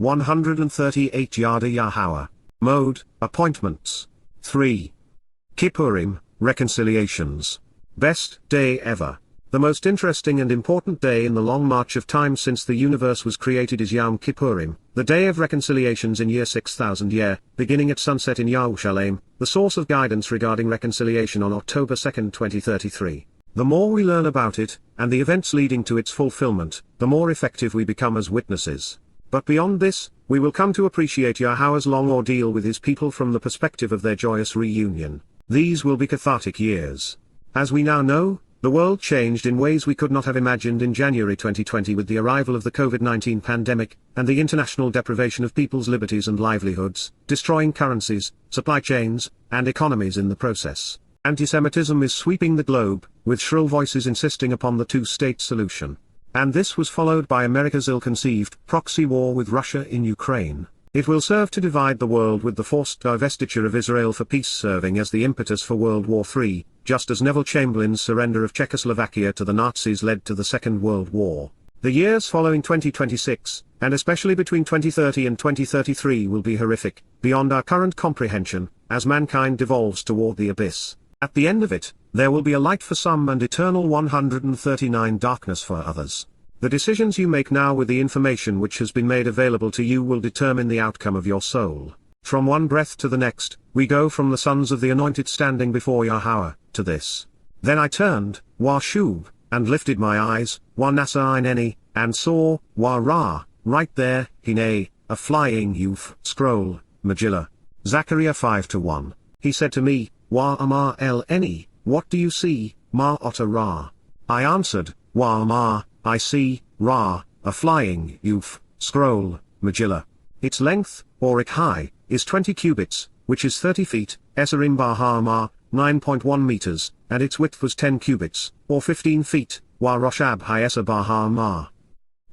138 Yada Yahowah. Mow'ed, appointments. 3. Kipurym, reconciliations. Best day ever. The most interesting and important day in the long march of time since the universe was created is Yowm Kipurym, the day of reconciliations in year 6000 year, beginning at sunset in Yaruwshalaim, the source of guidance regarding reconciliation on October 2, 2033. The more we learn about it, and the events leading to its fulfillment, the more effective we become as witnesses. But beyond this, we will come to appreciate Yahweh's long ordeal with his people from the perspective of their joyous reunion. These will be cathartic years. As we now know, the world changed in ways we could not have imagined in January 2020 with the arrival of the COVID-19 pandemic, and the international deprivation of people's liberties and livelihoods, destroying currencies, supply chains, and economies in the process. Anti-Semitism is sweeping the globe, with shrill voices insisting upon the two-state solution. And this was followed by America's ill-conceived proxy war with Russia in Ukraine. It will serve to divide the world with the forced divestiture of Israel for peace serving as the impetus for World War III, just as Neville Chamberlain's surrender of Czechoslovakia to the Nazis led to the Second World War. The years following 2026, and especially between 2030 and 2033 will be horrific, beyond our current comprehension, as mankind devolves toward the abyss. At the end of it, there will be a light for some and eternal 139 darkness for others. The decisions you make now with the information which has been made available to you will determine the outcome of your soul. From one breath to the next, we go from the sons of the anointed standing before Yahweh, to this. Then I turned, Shub, and lifted my eyes, Nasa Eineni, and saw, Ra, right there, Hine, a flying youth, scroll, Megillah. Zechariah 5-1. He said to me, Amar el Eni, what do you see, Ma Otta Ra? I answered, Amar, I see, Ra, a flying youth, scroll, Megillah. Its length, or high, is 20 cubits, which is 30 feet, Esarim Har Mowryah, 9.1 meters, and its width was 10 cubits, or 15 feet, Roshab Hyesa Har Mowryah.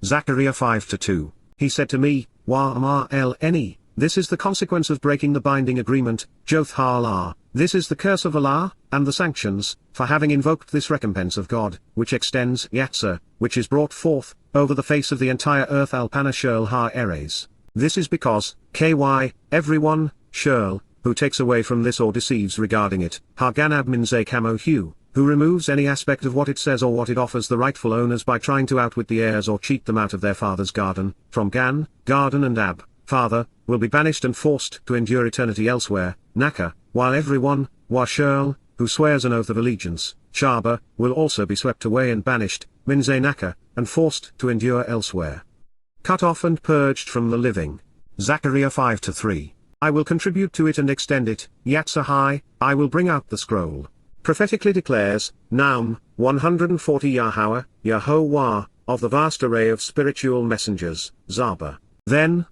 Zechariah 5-2. He said to me, Amar el Eni, this is the consequence of breaking the binding agreement, Joth Ha'Allah, this is the curse of Allah, and the sanctions, for having invoked this recompense of God, which extends Yatzer, which is brought forth, over the face of the entire earth Alpana Shirl Ha Eres. This is because, everyone, Shirl, who takes away from this or deceives regarding it, Ganab Minze Camo Hu, who removes any aspect of what it says or what it offers the rightful owners by trying to outwit the heirs or cheat them out of their father's garden, from Gan, garden and Ab, father, will be banished and forced to endure eternity elsewhere, Naka, while everyone, Shirl, who swears an oath of allegiance, Shaba, will also be swept away and banished, Minze Naka, and forced to endure elsewhere. Cut off and purged from the living. Zechariah 5-3. I will contribute to it and extend it, Yatsahai, I will bring out the scroll. Prophetically declares, Naum, 140 Yahowah, of the vast array of spiritual messengers, Zaba. Then,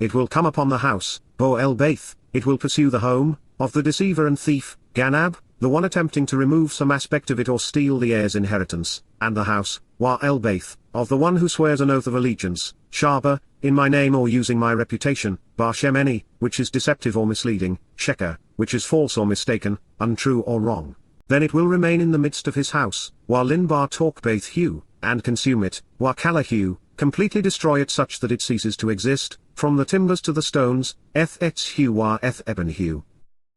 it will come upon the house, albeit, it will pursue the home, of the deceiver and thief, Ganab, the one attempting to remove some aspect of it or steal the heir's inheritance, and the house, albeit, of the one who swears an oath of allegiance, Shaba, in my name or using my reputation, Shemeni, which is deceptive or misleading, Sheker, which is false or mistaken, untrue or wrong. Then it will remain in the midst of his house, Linbar Talkbaith Hu, and consume it, Kalahu, completely destroy it such that it ceases to exist, from the timbers to the stones, Eth Etz Hu Eth Eben Hu.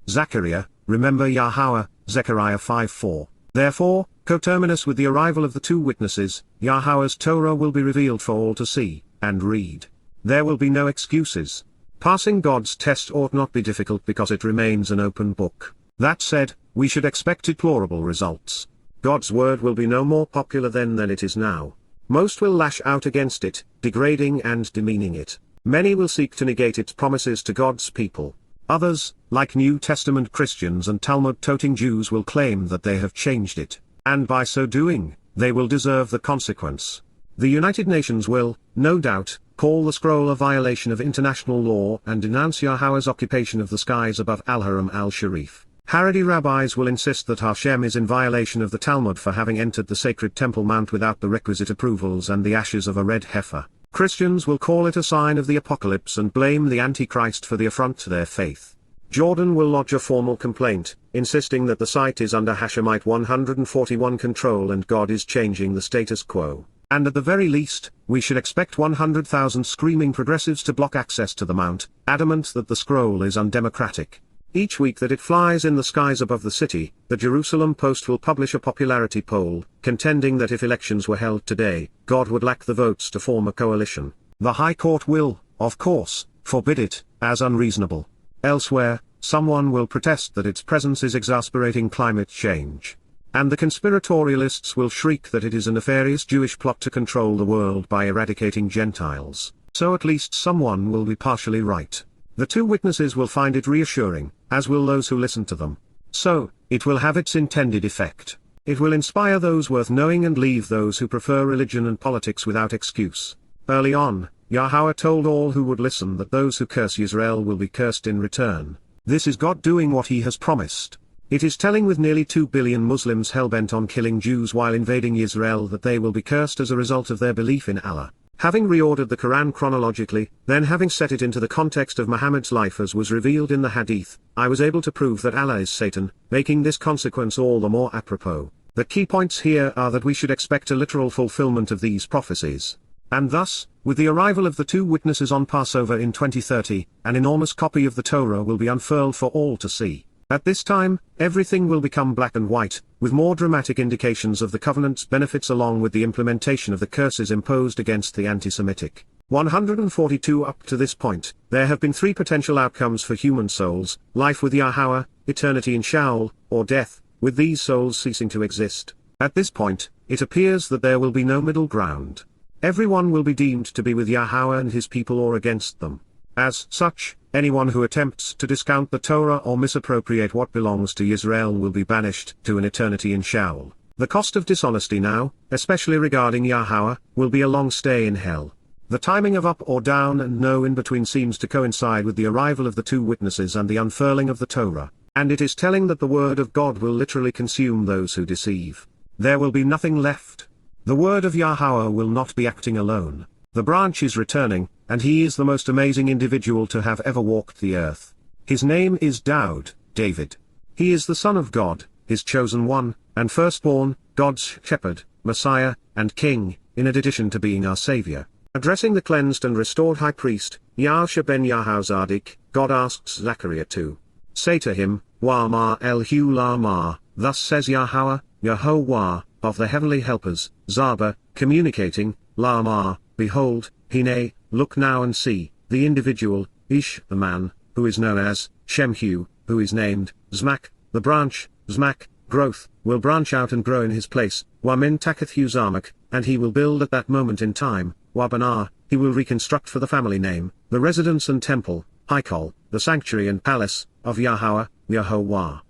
Zechariah, remember Yahweh, Zechariah 5-4. Therefore, coterminous with the arrival of the two witnesses, Yahweh's Torah will be revealed for all to see, and read. There will be no excuses. Passing God's test ought not be difficult because it remains an open book. That said, we should expect deplorable results. God's word will be no more popular then than it is now. Most will lash out against it, degrading and demeaning it. Many will seek to negate its promises to God's people. Others, like New Testament Christians and Talmud-toting Jews, will claim that they have changed it, and by so doing, they will deserve the consequence. The United Nations will, no doubt, call the scroll a violation of international law and denounce Yahweh's occupation of the skies above Al-Haram al-Sharif. Haredi rabbis will insist that Hashem is in violation of the Talmud for having entered the sacred Temple Mount without the requisite approvals and the ashes of a red heifer. Christians will call it a sign of the apocalypse and blame the Antichrist for the affront to their faith. Jordan will lodge a formal complaint, insisting that the site is under Hashemite 141 control and God is changing the status quo. And at the very least, we should expect 100,000 screaming progressives to block access to the mount, adamant that the scroll is undemocratic. Each week that it flies in the skies above the city, the Jerusalem Post will publish a popularity poll, contending that if elections were held today, God would lack the votes to form a coalition. The High Court will, of course, forbid it, as unreasonable. Elsewhere, someone will protest that its presence is exasperating climate change. And the conspiratorialists will shriek that it is a nefarious Jewish plot to control the world by eradicating Gentiles. So at least someone will be partially right. The two witnesses will find it reassuring, as will those who listen to them. So, it will have its intended effect. It will inspire those worth knowing and leave those who prefer religion and politics without excuse. Early on, Yahweh told all who would listen that those who curse Israel will be cursed in return. This is God doing what he has promised. It is telling with nearly 2 billion Muslims hell-bent on killing Jews while invading Israel that they will be cursed as a result of their belief in Allah. Having reordered the Quran chronologically, then having set it into the context of Muhammad's life as was revealed in the Hadith, I was able to prove that Allah is Satan, making this consequence all the more apropos. The key points here are that we should expect a literal fulfillment of these prophecies. And thus, with the arrival of the two witnesses on Passover in 2030, an enormous copy of the Torah will be unfurled for all to see. At this time, everything will become black and white, with more dramatic indications of the covenant's benefits along with the implementation of the curses imposed against the anti-Semitic. 142 Up to this point, there have been three potential outcomes for human souls: life with Yahweh, eternity in Sheol, or death, with these souls ceasing to exist. At this point, it appears that there will be no middle ground. Everyone will be deemed to be with Yahweh and his people or against them. As such, anyone who attempts to discount the Torah or misappropriate what belongs to Israel will be banished to an eternity in Sheol. The cost of dishonesty now, especially regarding Yahweh, will be a long stay in hell. The timing of up or down and no in between seems to coincide with the arrival of the two witnesses and the unfurling of the Torah, and it is telling that the word of God will literally consume those who deceive. There will be nothing left. The word of Yahweh will not be acting alone. The branch is returning, and he is the most amazing individual to have ever walked the earth. His name is Dowd, David. He is the Son of God, his chosen one, and firstborn, God's shepherd, Messiah, and King, in addition to being our Savior. Addressing the cleansed and restored high priest, Yahshua ben Yahowzaddik, God asks Zechariah to say to him, Wa el-hu la, thus says Yahweh, Yahowah, of the heavenly helpers, Zaba, communicating, La, behold, Hine, look now and see, the individual, Ish, the man, who is known as, Shemhu, who is named, Zmak, the branch, Zmak, growth, will branch out and grow in his place, Wamin Takathu Zamak, and he will build at that moment in time, Wabanah, he will reconstruct for the family name, the residence and temple, Haikol, the sanctuary and palace, of Yahweh, Yahowah.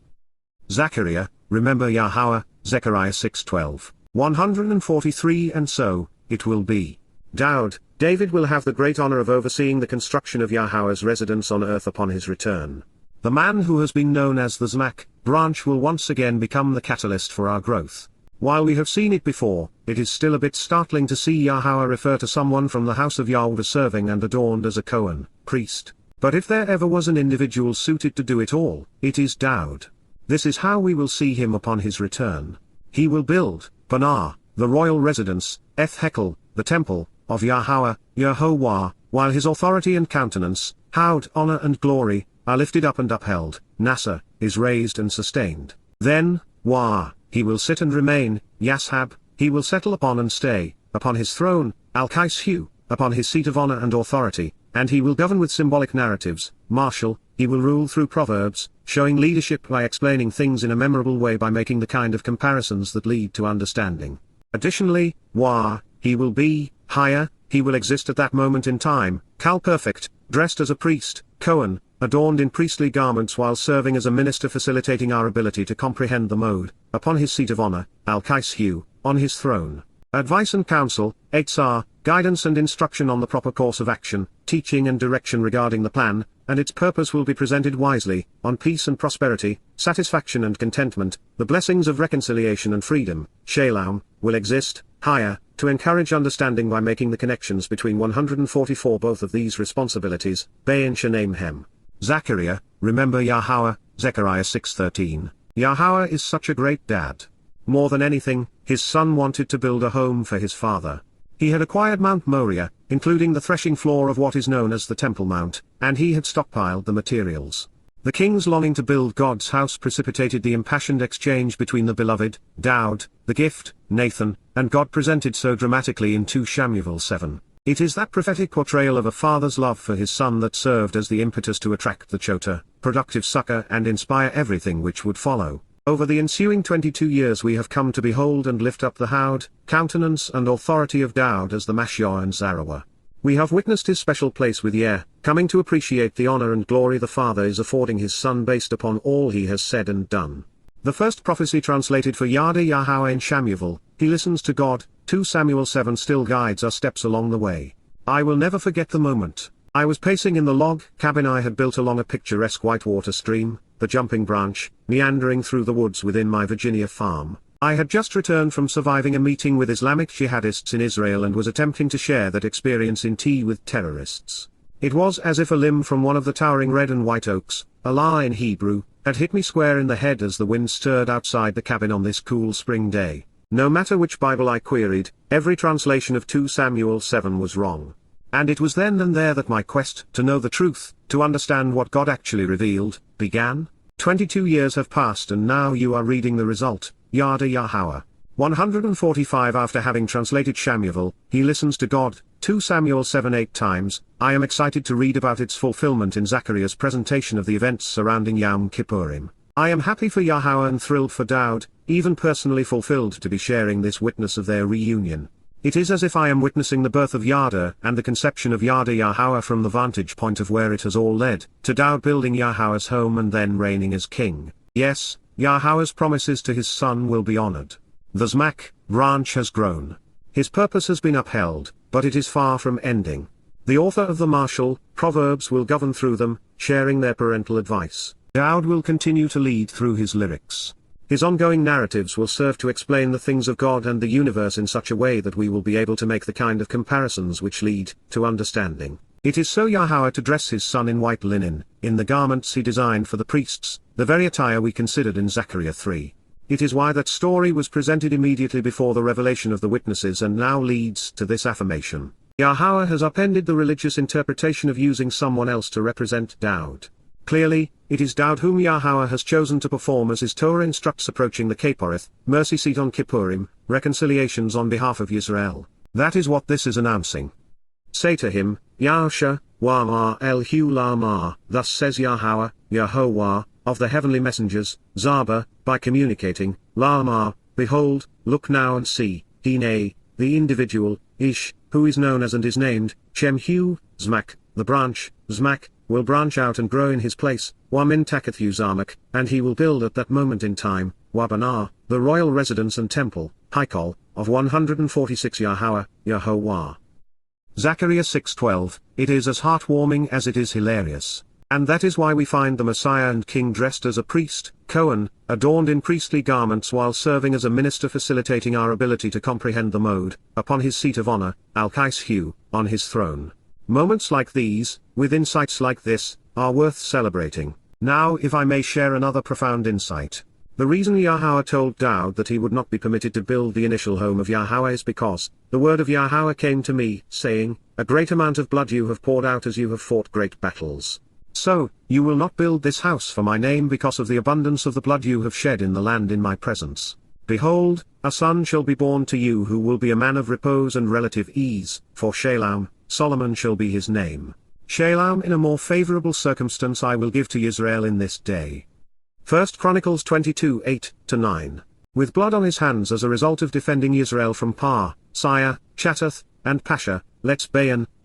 Zechariah, remember Yahweh, Zechariah 6:12, 143. And so, it will be. Dowd, David will have the great honor of overseeing the construction of Yahweh's residence on earth upon his return. The man who has been known as the Zmak branch will once again become the catalyst for our growth. While we have seen it before, it is still a bit startling to see Yahweh refer to someone from the house of Yahuwdah serving and adorned as a Cohen, priest. But if there ever was an individual suited to do it all, it is Dowd. This is how we will see him upon his return. He will build, Banah, the royal residence, Eth Hekel, the temple, of Yahweh, Yahowah, while his authority and countenance, Howd, honor and glory, are lifted up and upheld, Nasa, is raised and sustained. Then, Wah, he will sit and remain, Yashab, he will settle upon and stay, upon his throne, Al-Kaishu, upon his seat of honor and authority, and he will govern with symbolic narratives, martial, he will rule through proverbs, showing leadership by explaining things in a memorable way by making the kind of comparisons that lead to understanding. Additionally, Wah, he will be, higher, he will exist at that moment in time, Kal perfect, dressed as a priest, Cohen, adorned in priestly garments while serving as a minister facilitating our ability to comprehend the Mow'ed, upon his seat of honor, Al-Kaishu, on his throne. Advice and counsel, Eitzah, guidance and instruction on the proper course of action, teaching and direction regarding the plan, and its purpose will be presented wisely, on peace and prosperity, satisfaction and contentment, the blessings of reconciliation and freedom, Shiga'own, will exist, higher, to encourage understanding by making the connections between 144 both of these responsibilities, Bain Shanaim Hem. Zechariah, remember Yahweh, Zechariah 6:13. Yahweh is such a great dad. more than anything, his son wanted to build a home for his father. He had acquired Mount Mowryah, including the threshing floor of what is known as the Temple Mount, and he had stockpiled the materials. The king's longing to build God's house precipitated the impassioned exchange between the beloved, Dowd, the gift, Nathan, and God presented so dramatically in 2 Samuel 7. It is that prophetic portrayal of a father's love for his son that served as the impetus to attract the chota, productive succor, and inspire everything which would follow. Over the ensuing 22 years we have come to behold and lift up the howd, countenance and authority of Dowd as the Mashiach and Zarahwah. We have witnessed his special place with Yah, coming to appreciate the honor and glory the Father is affording his Son based upon all he has said and done. The first prophecy translated for Yada Yahowah in Shamuel, he listens to God, 2 Samuel 7 still guides our steps along the way. I will never forget the moment. I was pacing in the log cabin I had built along a picturesque whitewater stream, the jumping branch, meandering through the woods within my Virginia farm. I had just returned from surviving a meeting with Islamic jihadists in Israel and was attempting to share that experience in tea with terrorists. It was as if a limb from one of the towering red and white oaks, Allah in Hebrew, had hit me square in the head as the wind stirred outside the cabin on this cool spring day. No matter which Bible I queried, every translation of 2 Samuel 7 was wrong. And it was then and there that my quest to know the truth, to understand what God actually revealed, began. 22 years have passed and now you are reading the result, Yada Yahowah. 145 After having translated Shamuel, he listens to God, 2 Samuel 7 8 times. I am excited to read about its fulfillment in Zechariah's presentation of the events surrounding Yowm Kipurym. I am happy for Yahowah and thrilled for Dowd, even personally fulfilled to be sharing this witness of their reunion. It is as if I am witnessing the birth of Yada and the conception of Yada Yahowah from the vantage point of where it has all led, to Dowd building Yahowah's home and then reigning as king. Yes, Yahowah's promises to his son will be honored. The Zmak branch has grown. His purpose has been upheld, but it is far from ending. The author of the martial Proverbs will govern through them, sharing their parental advice. Dowd will continue to lead through his lyrics. His ongoing narratives will serve to explain the things of God and the universe in such a way that we will be able to make the kind of comparisons which lead to understanding. It is so Yahowah to dress his son in white linen, in the garments he designed for the priests, the very attire we considered in Zechariah 3. It is why that story was presented immediately before the revelation of the witnesses and now leads to this affirmation. Yahowah has upended the religious interpretation of using someone else to represent Dowd. Clearly, it is Dowd whom Yahowah has chosen to perform as his Torah instructs approaching the Kaporeth, mercy seat on Kippurim, reconciliations on behalf of Yisrael. That is what this is announcing. Say to him, Yahusha, Wa'ma el hu la'ma, thus says Yahowah, Yahuwah, of the heavenly messengers, Zaba, by communicating, La'ma, behold, look now and see, Hine, the individual, Ish, who is known as and is named, Shemhu, Zmak, the branch, Zmak, will branch out and grow in his place, Wamin Takathu Zamak, and he will build at that moment in time, Wabanah, the royal residence and temple, Haikol, of 146 Yahowah, Yahuwah. Zechariah 6:12, it is as heartwarming as it is hilarious. And that is why we find the Messiah and King dressed as a priest, Cohen, adorned in priestly garments while serving as a minister facilitating our ability to comprehend the Mow'ed, upon his seat of honor, Al-Kaishu, on his throne. Moments like these, with insights like this, are worth celebrating. Now if I may share another profound insight. The reason Yahowah told Dowd that he would not be permitted to build the initial home of Yahowah is because, the word of Yahowah came to me, saying, a great amount of blood you have poured out as you have fought great battles. So, you will not build this house for my name because of the abundance of the blood you have shed in the land in my presence. Behold, a son shall be born to you who will be a man of repose and relative ease, for Shiga'own, Solomon shall be his name. Shiga'own in a more favorable circumstance I will give to Israel in this day. 1 Chronicles 22 8-9. With blood on his hands as a result of defending Israel from Par, Sire, Chattath, and Pasha, let's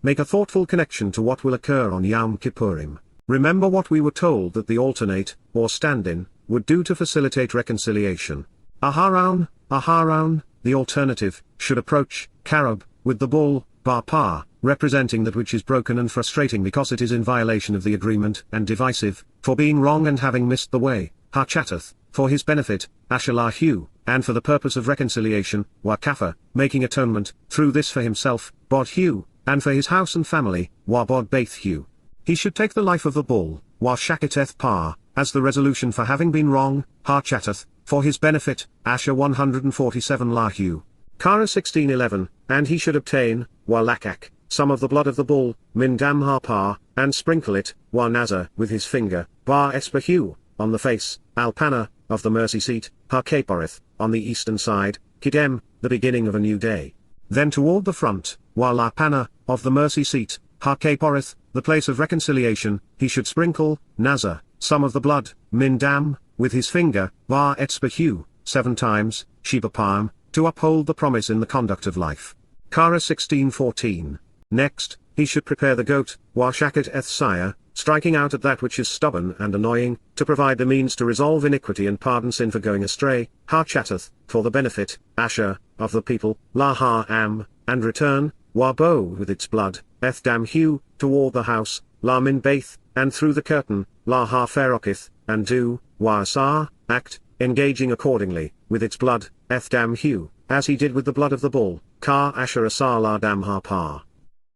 make a thoughtful connection to what will occur on Yowm Kipurym. Remember what we were told that the alternate, or stand-in, would do to facilitate reconciliation. Aharon, the alternative, should approach, Karab, with the bull, Bar-Par, representing that which is broken and frustrating because it is in violation of the agreement, and divisive, for being wrong and having missed the way, Ha-Chattath, for his benefit, Ashalahu, and for the purpose of reconciliation, Wa-Kafa, making atonement, through this for himself, Bod-Hu, and for his house and family, Wa-Bod-Baith-Hu. He should take the life of the bull, Wa-Shakateth Par, as the resolution for having been wrong, Ha-Chattath, for his benefit, Asher 147 Lahu. Kara 16:11, and he should obtain, Walakak, some of the blood of the bull, Min Dam Harpar, and sprinkle it, Wa Nazar, with his finger, Bar Espahu, on the face, Alpana, of the mercy seat, Har Kipurym, on the eastern side, Kidem, the beginning of a new day. Then toward the front, Wa Lapana, of the mercy seat, Har Kipurym, the place of reconciliation, he should sprinkle, Nazar, some of the blood, Min Dam, with his finger, Bar Espahu, 7 times, Sheba, to uphold the promise in the conduct of life. Kara 16:14. Next, he should prepare the goat, Wa Shakat Ethsaya, striking out at that which is stubborn and annoying, to provide the means to resolve iniquity and pardon sin for going astray, Har Chatath, for the benefit, Asher, of the people, La Har Am, and return, Wa Bo with its blood, Eth Dam Hu, toward the house, La Min Baith, and through the curtain, La Har Ferokith, and do, Wa Asar, act, engaging accordingly, with its blood, Eth Dam Hu, as he did with the blood of the bull, Kar Asher Asar La Dam Harpar.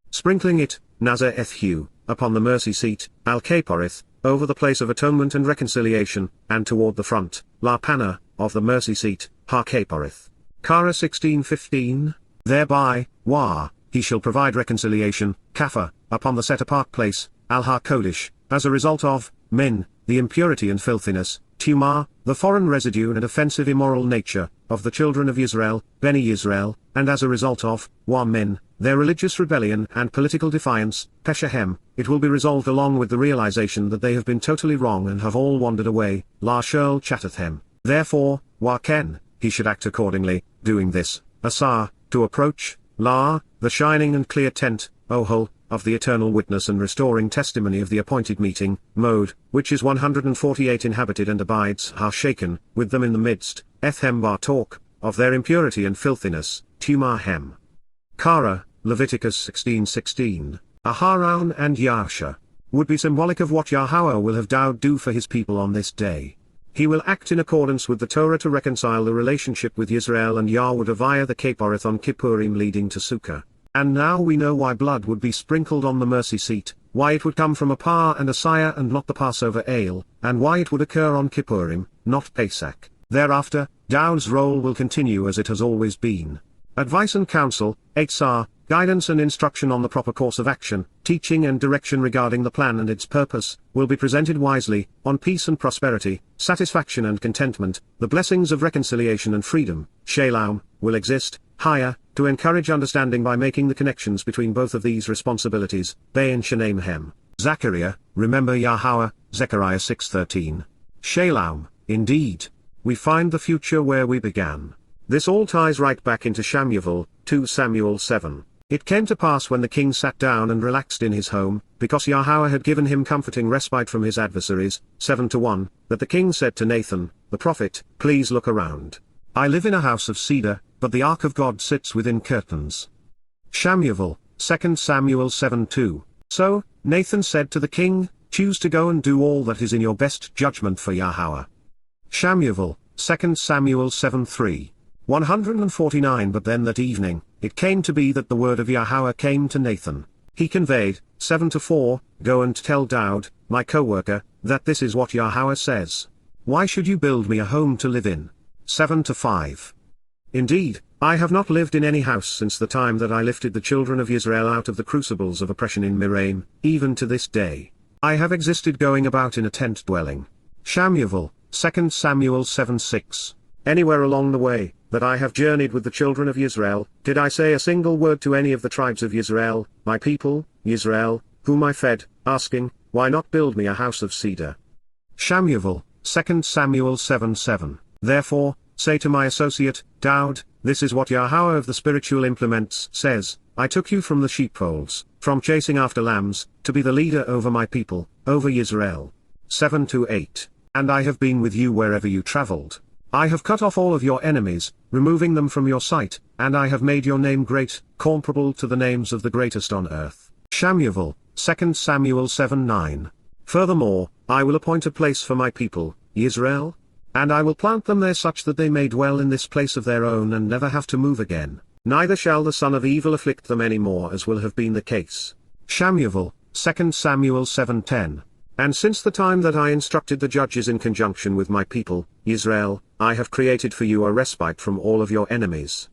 Sprinkling it, Nazar Eth Hu, upon the mercy seat, Al Kipurym, over the place of atonement and reconciliation, and toward the front, La Pana, of the mercy seat, Har Kipurym. Kara 16:15, thereby, Wa, he shall provide reconciliation, Kapha, upon the set-apart place, Al Har Kodesh, as a result of, Min, the impurity and filthiness, Tumah, the foreign residue and offensive immoral nature, of the children of Israel, Beni Israel, and as a result of, Wa Min, their religious rebellion and political defiance, Peshahem, it will be resolved along with the realization that they have been totally wrong and have all wandered away, La Shurl Chatathem. Therefore, Wa Ken, he should act accordingly, doing this, Asar, to approach, La, the shining and clear tent, Ohol, of the eternal witness and restoring testimony of the appointed meeting, Mow'ed, which is 148 inhabited and abides Har Shaken, with them in the midst, Ethem Bar Talk, of their impurity and filthiness, Tumah Hem. Kara, Leviticus 16:16, Aharon and Yahusha, would be symbolic of what Yahweh will have Dowd do for his people on this day. He will act in accordance with the Torah to reconcile the relationship with Israel and Yahuwdah via the Kipurym on Kippurim leading to Sukkah. And now we know why blood would be sprinkled on the mercy seat, why it would come from a Par and a Sire and not the Passover ale, and why it would occur on Kippurim, not Pesach. Thereafter, Dowd's role will continue as it has always been. Advice and counsel, Eitzah, guidance and instruction on the proper course of action, teaching and direction regarding the plan and its purpose, will be presented wisely, on peace and prosperity, satisfaction and contentment, the blessings of reconciliation and freedom, Shiga'own, will exist, higher, to encourage understanding by making the connections between both of these responsibilities, Be'en Shenem Hem. Zechariah, remember Yahowah, Zechariah 6:13. Shiga'own, indeed. We find the future where we began. This all ties right back into Shamuel, 2 Samuel 7. It came to pass when the king sat down and relaxed in his home, because Yahweh had given him comforting respite from his adversaries, 7:1, that the king said to Nathan, the prophet, please look around. I live in a house of cedar, but the ark of God sits within curtains. Shamuel, 2 Samuel 7:2. So, Nathan said to the king, choose to go and do all that is in your best judgment for Yahweh. Shamuel, 2 Samuel 7:3. 149 But then that evening, it came to be that the word of Yahweh came to Nathan. He conveyed, 7:4, go and tell Dowd, my co-worker, that this is what Yahweh says. Why should you build me a home to live in? 7:5. Indeed, I have not lived in any house since the time that I lifted the children of Israel out of the crucibles of oppression in Miraim, even to this day. I have existed going about in a tent dwelling. Shamuel, 2 Samuel 7:6. Anywhere along the way, that I have journeyed with the children of Israel, did I say a single word to any of the tribes of Israel, my people, Israel, whom I fed, asking, why not build me a house of cedar? Shamuel, 2 Samuel 7:7. Therefore, say to my associate, Dowd, this is what Yahweh of the spiritual implements says, I took you from the sheepfolds, from chasing after lambs, to be the leader over my people, over Israel. 7-8. And I have been with you wherever you traveled. I have cut off all of your enemies, removing them from your sight, and I have made your name great, comparable to the names of the greatest on earth. Shamuel, 2 Samuel 7:9. Furthermore, I will appoint a place for my people, Israel, and I will plant them there such that they may dwell in this place of their own and never have to move again, neither shall the son of evil afflict them any more as will have been the case. Shamuel, 2 Samuel 7:10. And since the time that I instructed the judges in conjunction with my people, Israel, I have created for you a respite from all of your enemies.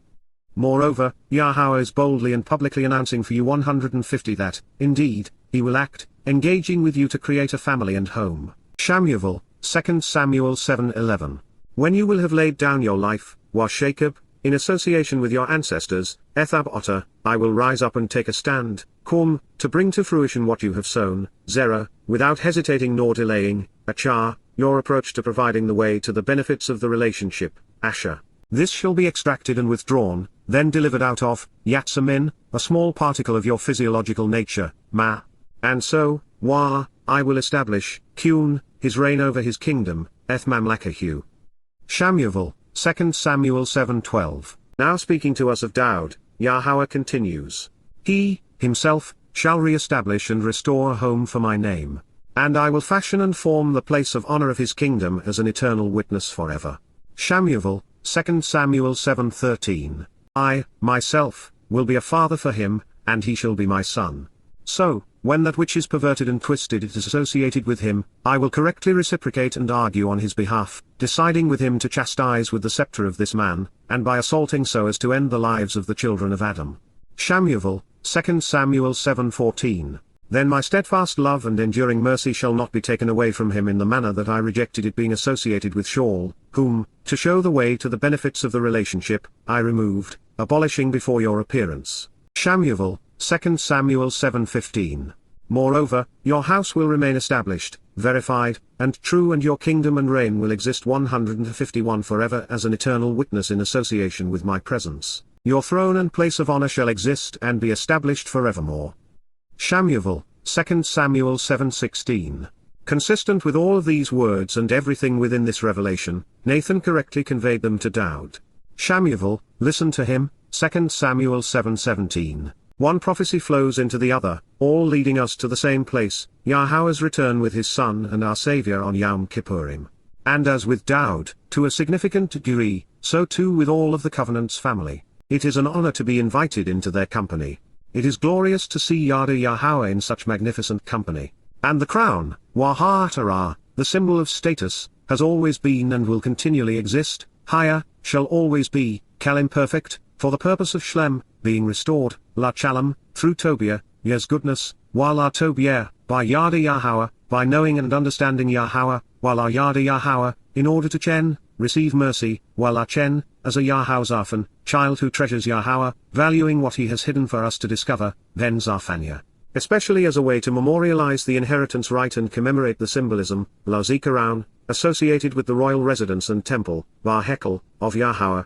Moreover, Yahweh is boldly and publicly announcing for you 150 that, indeed, he will act, engaging with you to create a family and home. Shamuel, 2 Samuel 7:11. When you will have laid down your life, Jacob, in association with your ancestors, Ethab Otter, I will rise up and take a stand, to bring to fruition what you have sown, Zerah, without hesitating nor delaying, Achar, your approach to providing the way to the benefits of the relationship, Asher. This shall be extracted and withdrawn, then delivered out of, Yatsamin, a small particle of your physiological nature, Ma. And so, Wah, I will establish, Kun, his reign over his kingdom, Ethmamlakahu. Shamuel, 2 Samuel 7:12. Now speaking to us of Dowd, Yahweh continues. He, himself, shall re-establish and restore a home for my name. And I will fashion and form the place of honor of his kingdom as an eternal witness forever. Shamuel, 2 Samuel 7:13. I, myself, will be a father for him, and he shall be my son. So, when that which is perverted and twisted is associated with him, I will correctly reciprocate and argue on his behalf, deciding with him to chastise with the scepter of this man, and by assaulting so as to end the lives of the children of Adam. Shamuel, 2 Samuel 7:14. Then my steadfast love and enduring mercy shall not be taken away from him in the manner that I rejected it being associated with Shaul, whom, to show the way to the benefits of the relationship, I removed, abolishing before your appearance. Shamuel, 2 Samuel 7:15. Moreover, your house will remain established, verified, and true, and your kingdom and reign will exist 151 forever as an eternal witness in association with my presence. Your throne and place of honor shall exist and be established forevermore. Shamuel, 2 Samuel 7:16. Consistent with all of these words and everything within this revelation, Nathan correctly conveyed them to Dowd. Shamuel, listen to him, 2 Samuel 7:17. One prophecy flows into the other, all leading us to the same place, Yahweh's return with his Son and our Savior on Yowm Kipurym. And as with Dowd, to a significant degree, so too with all of the covenant's family, it is an honor to be invited into their company. It is glorious to see Yada Yahowah in such magnificent company. And the crown, Torah, the symbol of status, has always been and will continually exist, higher, shall always be, imperfect, for the purpose of Shlem, being restored, La Chalem, through Tobiah, Yah's goodness, while our Tobiah, by Yada Yahowah, by knowing and understanding Yahweh, while our Yada Yahowah, in order to Chen, receive mercy, while our Chen, as a Yahweh child who treasures Yahweh, valuing what he has hidden for us to discover, then Zarfanya. Especially as a way to memorialize the inheritance right and commemorate the symbolism, La Zikarown, associated with the royal residence and temple, Bar Hekel, of Yahweh,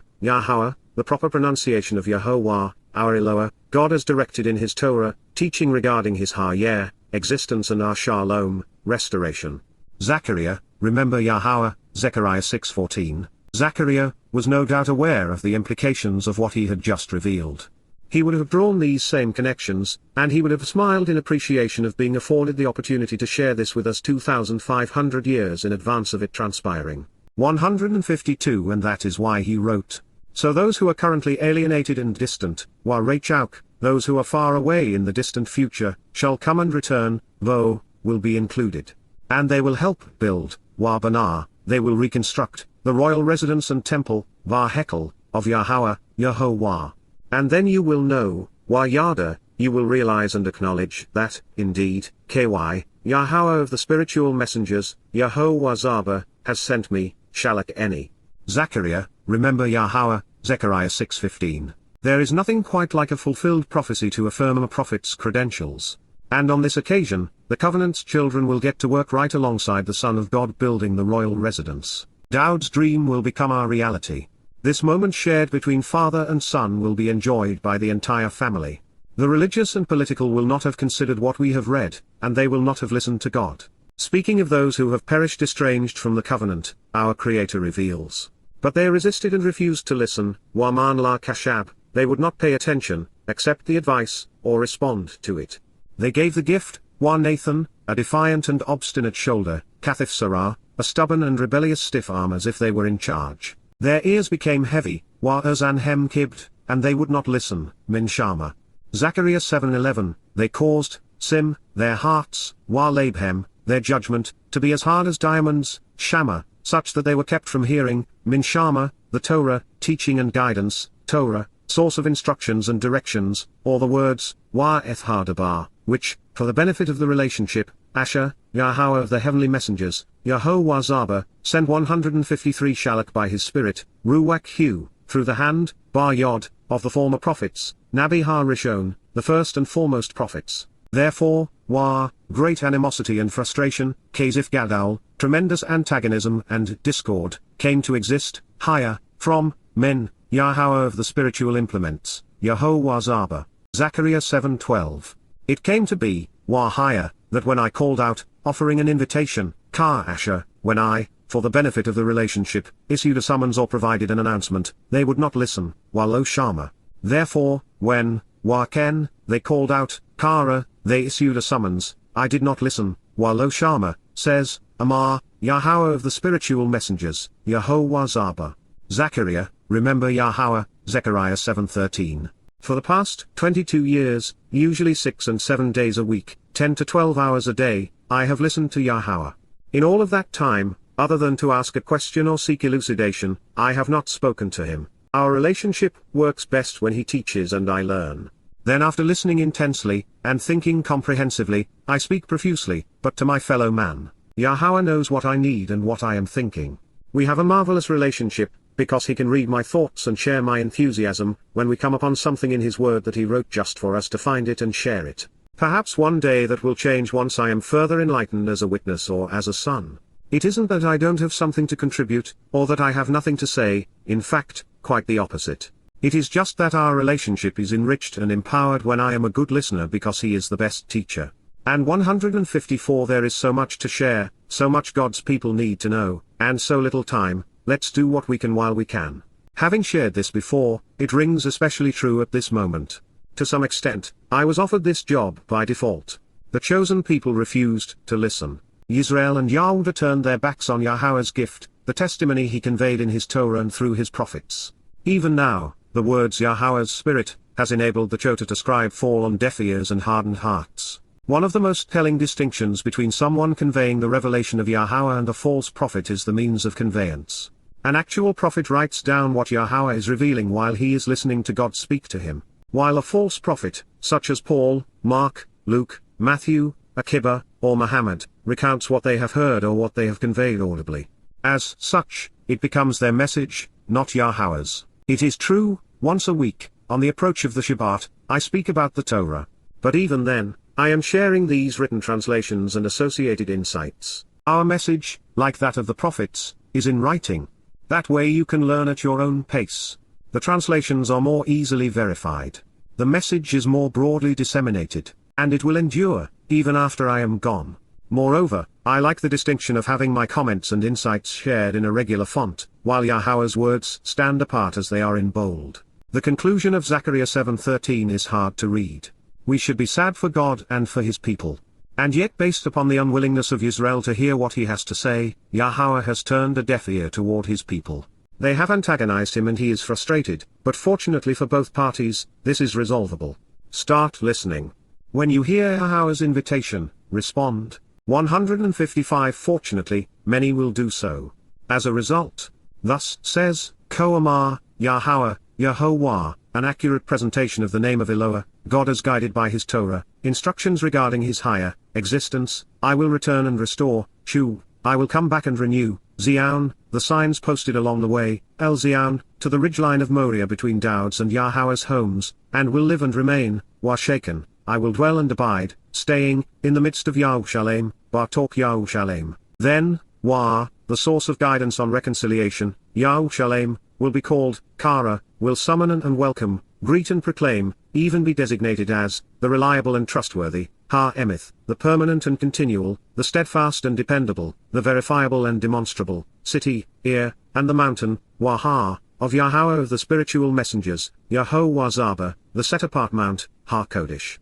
the proper pronunciation of Yahuwah, our Eloah, God as directed in his Torah, teaching regarding his Har Mowryah, existence, and our Shalom, restoration. Zachariah, remember Yahweh, Zechariah 6:14. Zachariah was no doubt aware of the implications of what he had just revealed. He would have drawn these same connections, and he would have smiled in appreciation of being afforded the opportunity to share this with us 2,500 years in advance of it transpiring. 152. And that is why he wrote, so those who are currently alienated and distant, Rachuk, those who are far away in the distant future, shall come and return, will be included. And they will help build, Banar, they will reconstruct, the royal residence and temple, Bar Hekel, of Yahuwah. And then you will know, Yada, you will realize and acknowledge that, indeed, Yahweh of the spiritual messengers, Yahuwah Zaba, has sent me, Shalak Eni. Zachariah, remember Yahweh, Zechariah 6:15. There is nothing quite like a fulfilled prophecy to affirm a prophet's credentials. And on this occasion, the covenant's children will get to work right alongside the Son of God building the royal residence. Dowd's dream will become our reality. This moment shared between father and son will be enjoyed by the entire family. The religious and political will not have considered what we have read, and they will not have listened to God. Speaking of those who have perished estranged from the covenant, our Creator reveals. But they resisted and refused to listen, Waman la Kashab, they would not pay attention, accept the advice, or respond to it. They gave the gift, Nathan, a defiant and obstinate shoulder, Kathif Sarah, a stubborn and rebellious stiff arm as if they were in charge. Their ears became heavy, Azanhem Kibbed, and they would not listen, Min Shama. Zechariah 7:11, they caused, Sim, their hearts, Labhem, their judgment, to be as hard as diamonds, Shama, such that they were kept from hearing, Min Shama, the Torah, teaching and guidance, Torah, source of instructions and directions, or the words, Wa eth Hadabar, which, for the benefit of the relationship, Asher, Yahweh of the heavenly messengers, Yahuwah Zaba, sent 153 Shalak by his spirit, Ruach Hu, through the hand, Bar Yod, of the former prophets, Nabi Ha Rishon, the first and foremost prophets. Therefore, Wa, great animosity and frustration, Kasif Gadol, tremendous antagonism and discord, came to exist, higher, from, men, Yahweh of the spiritual implements, Yahuwah Zaba, Zechariah 7:12. It came to be, Wa higher, that when I called out, offering an invitation, Ka Asher, when I, for the benefit of the relationship, issued a summons or provided an announcement, they would not listen, Wa lo Shama. Therefore, when, Wa Ken, they called out, Kara, they issued a summons, I did not listen, Wa lo Shama, says, Amar, Yahweh of the spiritual messengers, Yahuwah Zaba. Zechariah, remember Yahweh, Zechariah 7:13. For the past 22 years, usually 6 and 7 days a week, 10 to 12 hours a day, I have listened to Yahweh. In all of that time, other than to ask a question or seek elucidation, I have not spoken to him. Our relationship works best when he teaches and I learn. Then after listening intensely, and thinking comprehensively, I speak profusely, but to my fellow man. Yahweh knows what I need and what I am thinking. We have a marvelous relationship, because he can read my thoughts and share my enthusiasm, when we come upon something in his word that he wrote just for us to find it and share it. Perhaps one day that will change once I am further enlightened as a witness or as a son. It isn't that I don't have something to contribute, or that I have nothing to say, in fact, quite the opposite. It is just that our relationship is enriched and empowered when I am a good listener because he is the best teacher. And 154 there is so much to share, so much God's people need to know, and so little time, let's do what we can while we can. Having shared this before, it rings especially true at this moment. To some extent, I was offered this job by default. The chosen people refused to listen. Yisrael and Yahuwdah turned their backs on Yahweh's gift, the testimony he conveyed in his Torah and through his prophets. Even now, the words Yahweh's Spirit has enabled the Chota to scribe fall on deaf ears and hardened hearts. One of the most telling distinctions between someone conveying the revelation of Yahweh and a false prophet is the means of conveyance. An actual prophet writes down what Yahweh is revealing while he is listening to God speak to him, while a false prophet, such as Paul, Mark, Luke, Matthew, Akiba, or Muhammad, recounts what they have heard or what they have conveyed audibly. As such, it becomes their message, not Yahweh's. It is true, once a week, on the approach of the Shabat, I speak about the Torah. But even then, I am sharing these written translations and associated insights. Our message, like that of the prophets, is in writing. That way you can learn at your own pace. The translations are more easily verified. The message is more broadly disseminated, and it will endure, even after I am gone. Moreover, I like the distinction of having my comments and insights shared in a regular font, while Yahweh's words stand apart as they are in bold. The conclusion of Zechariah 7:13 is hard to read. We should be sad for God and for his people. And yet based upon the unwillingness of Israel to hear what he has to say, Yahweh has turned a deaf ear toward his people. They have antagonized him and he is frustrated, but fortunately for both parties, this is resolvable. Start listening. When you hear Yahweh's invitation, respond. 155 Fortunately, many will do so. As a result, thus says, Koamar, Yahweh, Yehovah, an accurate presentation of the name of Eloah, God as guided by his Torah, instructions regarding his higher existence, I will return and restore, Shu, I will come back and renew, Tsyown, the signs posted along the way, El Tsyown, to the ridgeline of Mowryah between Dowd's and Yahweh's homes, and will live and remain, Washaken, I will dwell and abide, staying, in the midst of Yaruwshalaim, Bartok Yaruwshalaim. Then, Wa, the source of guidance on reconciliation, Yaruwshalaim, will be called, Kara, will summon and welcome, greet and proclaim, even be designated as, the reliable and trustworthy, Har Emeth, the permanent and continual, the steadfast and dependable, the verifiable and demonstrable, city, ear, and the mountain, Wahar, of Yahweh of the spiritual messengers, Yahuwah Zaba, the set-apart mount, Har Kodesh.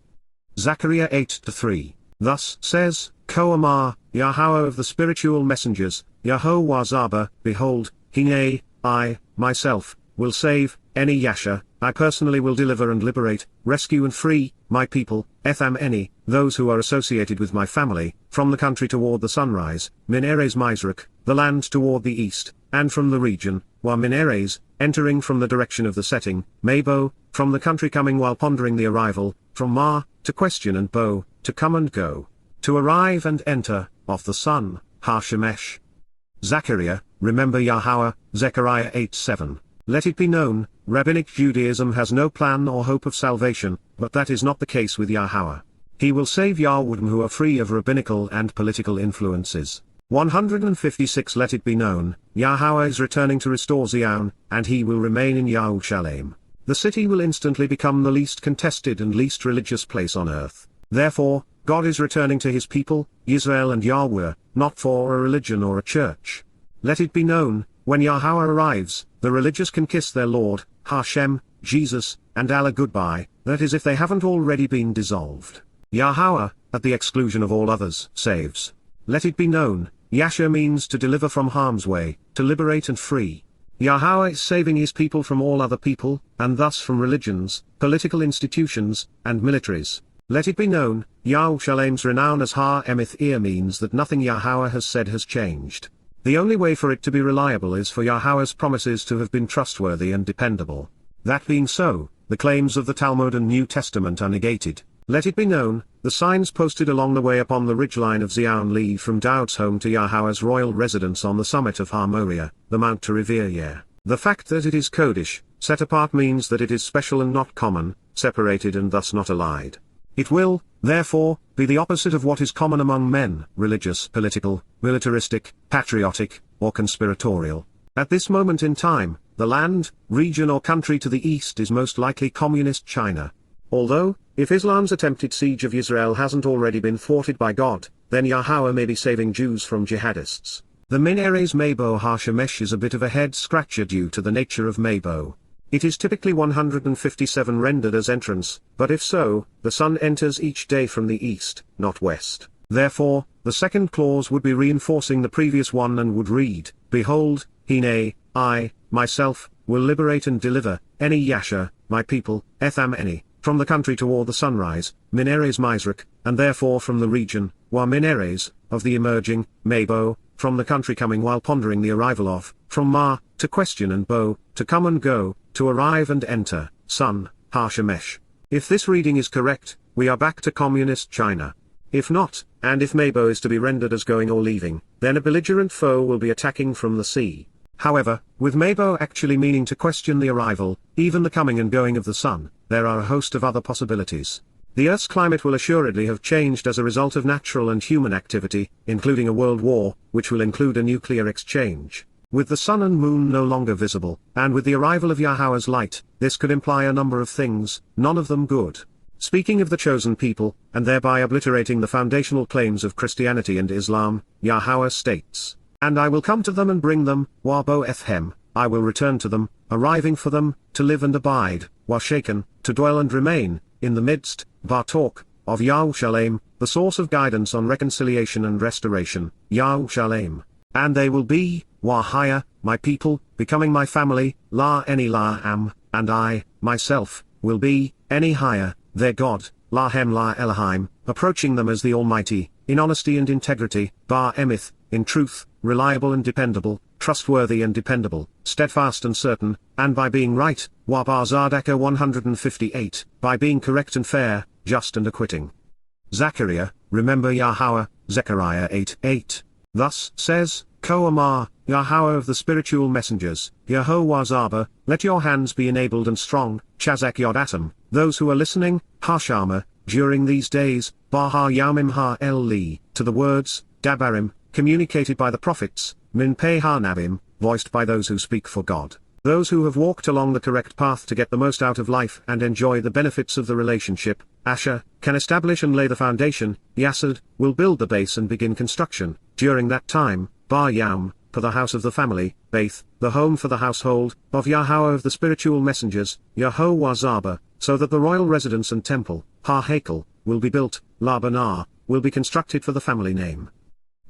Zechariah 8:3. Thus says, Koamar, Yahweh of the spiritual messengers, Yahuwah Zaba, behold, Hine, I, myself, will save, any Yasha, I personally will deliver and liberate, rescue and free, my people, etham any, those who are associated with my family, from the country toward the sunrise, Mineres Mizrak, the land toward the east, and from the region, Wa Mineres, entering from the direction of the setting, Mabo, from the country coming while pondering the arrival, from Ma, to question and Bo, to come and go, to arrive and enter, of the sun, Har Shemesh. Zechariah, remember Yahowah, Zechariah 8:7. Let it be known, Rabbinic Judaism has no plan or hope of salvation, but that is not the case with Yahowah. He will save Yahuwdym who are free of rabbinical and political influences. 156 Let it be known, Yahowah is returning to restore Tsyown, and he will remain in Yaruwshalaim. The city will instantly become the least contested and least religious place on earth. Therefore, God is returning to his people, Israel and Yahweh, not for a religion or a church. Let it be known, when Yahowah arrives, the religious can kiss their Lord, Hashem, Jesus, and Allah goodbye, that is if they haven't already been dissolved. Yahowah, at the exclusion of all others, saves. Let it be known, Yasha means to deliver from harm's way, to liberate and free. Yahowah is saving his people from all other people, and thus from religions, political institutions, and militaries. Let it be known, Yaruwshalaim's renown as Har Mowryah means that nothing Yahowah has said has changed. The only way for it to be reliable is for Yahowah's promises to have been trustworthy and dependable. That being so, the claims of the Talmud and New Testament are negated. Let it be known, the signs posted along the way upon the ridgeline of Tsyown lead from Dowd's home to Yahowah's royal residence on the summit of Har Mowryah, the mount to Revere Yah. The fact that it is Kodesh, set apart means that it is special and not common, separated and thus not allied. It will, therefore, be the opposite of what is common among men, religious, political, militaristic, patriotic, or conspiratorial. At this moment in time, the land, region or country to the east is most likely communist China. Although, if Islam's attempted siege of Israel hasn't already been thwarted by God, then Yahowah may be saving Jews from jihadists. The Mineres Mabo Har Shemesh is a bit of a head-scratcher due to the nature of Mabo. It is typically 157 rendered as entrance, but if so, the sun enters each day from the east, not west. Therefore, the second clause would be reinforcing the previous one and would read, Behold, Hine, I, myself, will liberate and deliver, any Yasha, my people, etham any, from the country toward the sunrise, Mineres Mizrak, and therefore from the region, Wa Mineres, of the emerging, Mabo, from the country coming while pondering the arrival of, from Ma, to question and Bo, to come and go, to arrive and enter, sun, Har Shemesh. If this reading is correct, we are back to communist China. If not, and if Mabo is to be rendered as going or leaving, then a belligerent foe will be attacking from the sea. However, with Mabo actually meaning to question the arrival, even the coming and going of the sun, there are a host of other possibilities. The Earth's climate will assuredly have changed as a result of natural and human activity, including a world war, which will include a nuclear exchange. With the sun and moon no longer visible, and with the arrival of Yahowah's light, this could imply a number of things, none of them good. Speaking of the chosen people, and thereby obliterating the foundational claims of Christianity and Islam, Yahowah states, And I will come to them and bring them, Wabo Ethem, I will return to them, arriving for them, to live and abide, Washaken, to dwell and remain, in the midst, Bartok, of Yaruwshalaim, the source of guidance on reconciliation and restoration, Yaruwshalaim. And they will be, Wahaya, my people, becoming my family, La Eni La Am, and I, myself, will be, Eni Haya, their God, Lahem La Elohim, approaching them as the Almighty, in honesty and integrity, Bar Emith, in truth, reliable and dependable, trustworthy and dependable, steadfast and certain, and by being right, Wabar Zardaka 158, by being correct and fair, just and acquitting. Zechariah, remember Yahowah, Zechariah 8:8. Thus says, Koamar, Yahowah of the spiritual messengers, Yehovah Zaba, let your hands be enabled and strong, Chazak Yodatam, those who are listening, Hashama, during these days, Bahar Yamim Ha El Li, to the words, Dabarim, communicated by the prophets, Min Pe Ha Nabim, voiced by those who speak for God. Those who have walked along the correct path to get the most out of life and enjoy the benefits of the relationship, Asher, can establish and lay the foundation, Yasad, will build the base and begin construction, during that time, Bar Yam, for the house of the family, Baith, the home for the household, of Yahowah of the spiritual messengers, Yehovah Zaba, so that the royal residence and temple, Har Hakel, will be built, Labanar, will be constructed for the family name.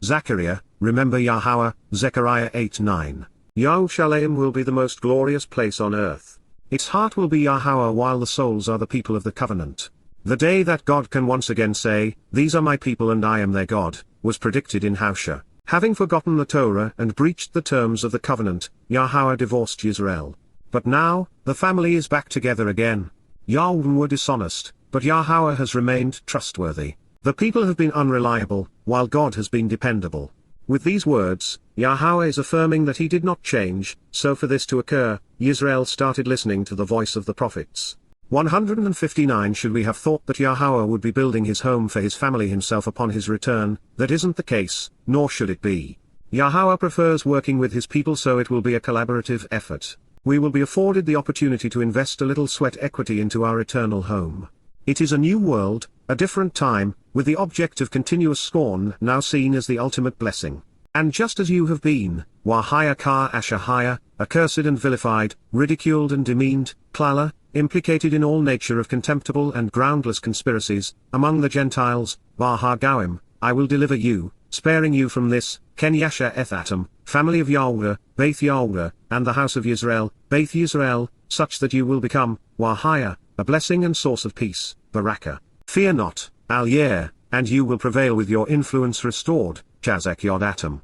Zechariah, remember Yahowah, Zechariah 8:9. Yaruwshalaim will be the most glorious place on earth. Its heart will be Yahowah while the souls are the people of the covenant. The day that God can once again say, "These are my people and I am their God," was predicted in Hosea. Having forgotten the Torah and breached the terms of the covenant, Yahowah divorced Israel. But now, the family is back together again. Yahuwdym were dishonest, but Yahowah has remained trustworthy. The people have been unreliable, while God has been dependable. With these words, Yahowah is affirming that he did not change, so for this to occur, Israel started listening to the voice of the prophets. 159 Should we have thought that Yahowah would be building his home for his family himself upon his return? That isn't the case, nor should it be. Yahowah prefers working with his people, so it will be a collaborative effort. We will be afforded the opportunity to invest a little sweat equity into our eternal home. It is a new world, a different time, with the object of continuous scorn now seen as the ultimate blessing. And just as you have been, Wahaya Ka Ashahaya, accursed and vilified, ridiculed and demeaned, Klala, implicated in all nature of contemptible and groundless conspiracies, among the Gentiles, Bahar Gawim, I will deliver you, sparing you from this, Ken Yasha Eth Atom, family of Yahuwdah, Beth Yahuwdah, and the house of Yisrael, Beth Yisrael, such that you will become, Wahaya, a blessing and source of peace, Baraka. Fear not, Al-Yer, and you will prevail with your influence restored, Chazek Yod Atom.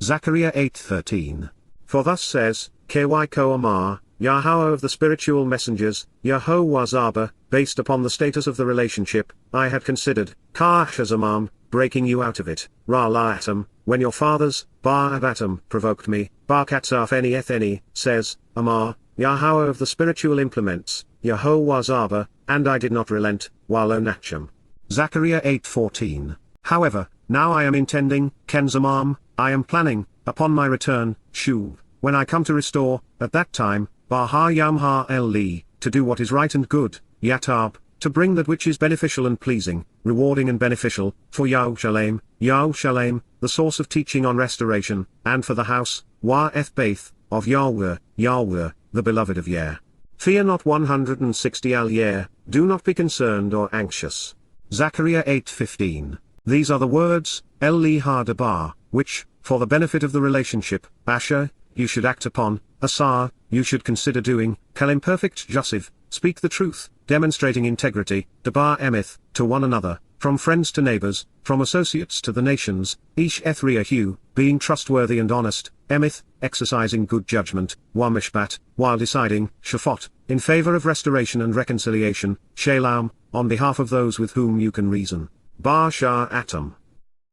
Zechariah 8:13. For thus says, Ky Ko Amar, Yahowah of the spiritual messengers, Yahuwah Zaba, based upon the status of the relationship, I had considered, Ka Shazamam, breaking you out of it, Ra La Atom, when your fathers, Ba Ab Atom, provoked me, Ba Katzaf Eni Etheni, says, Amar, Yahowah of the spiritual implements, Yahuwah Zaba, and I did not relent, Walo Nacham. Zechariah 8:14. However, now I am intending, Kenzamam, I am planning, upon my return, Shuv, when I come to restore, at that time, Bahar Yamha El-Li, to do what is right and good, Yatab, to bring that which is beneficial and pleasing, rewarding and beneficial, for Yaruwshalaim, the source of teaching on restoration, and for the house, Wa Eth Baith, of Yahuwdah, the beloved of Yah. Fear not 160 Al-Yer, do not be concerned or anxious. Zechariah 8:15. These are the words, El-Li Ha-Dabar, which, for the benefit of the relationship, Asher, you should act upon, Asar, you should consider doing, Kalimperfect Joseph, speak the truth, demonstrating integrity, Dabar Emeth, to one another, from friends to neighbors, from associates to the nations, Ish Ethriahu, being trustworthy and honest, Emeth, exercising good judgment, Wa Mishpat, while deciding, Shafot, in favor of restoration and reconciliation, Shalom, on behalf of those with whom you can reason, Bar Shah Atom.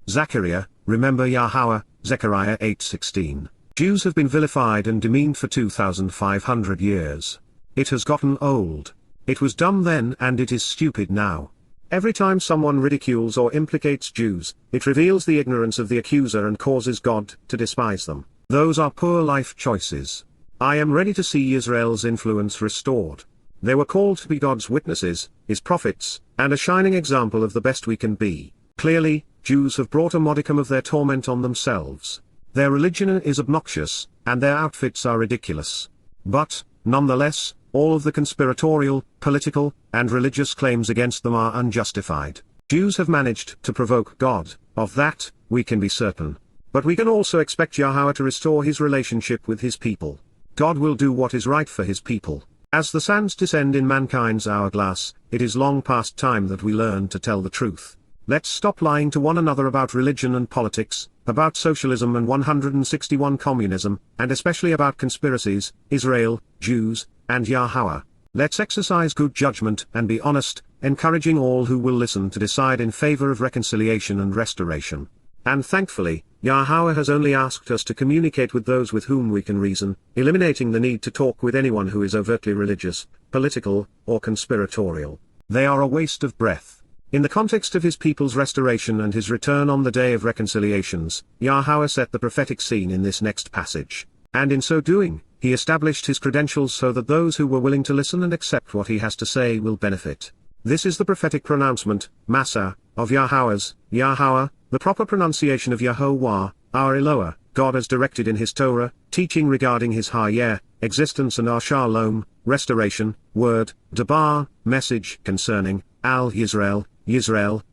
Zechariah, remember Yahowah, Zechariah 8:16. Jews have been vilified and demeaned for 2,500 years. It has gotten old. It was dumb then and it is stupid now. Every time someone ridicules or implicates Jews, it reveals the ignorance of the accuser and causes God to despise them. Those are poor life choices. I am ready to see Israel's influence restored. They were called to be God's witnesses, his prophets, and a shining example of the best we can be. Clearly, Jews have brought a modicum of their torment on themselves. Their religion is obnoxious, and their outfits are ridiculous. But, nonetheless, all of the conspiratorial, political, and religious claims against them are unjustified. Jews have managed to provoke God, of that, we can be certain. But we can also expect Yahowah to restore his relationship with his people. God will do what is right for his people. As the sands descend in mankind's hourglass, it is long past time that we learn to tell the truth. Let's stop lying to one another about religion and politics, about socialism and 161 communism, and especially about conspiracies, Israel, Jews, and Yahowah. Let's exercise good judgment and be honest, encouraging all who will listen to decide in favor of reconciliation and restoration. And thankfully, Yahowah has only asked us to communicate with those with whom we can reason, eliminating the need to talk with anyone who is overtly religious, political, or conspiratorial. They are a waste of breath. In the context of his people's restoration and his return on the day of reconciliations, Yahowah set the prophetic scene in this next passage. And in so doing, he established his credentials so that those who were willing to listen and accept what he has to say will benefit. This is the prophetic pronouncement, Massa, of Yahowah, the proper pronunciation of Yahuwah, our Eloah, God as directed in his Torah, teaching regarding his Har, existence and Shalom, restoration, word, Dabar, message concerning,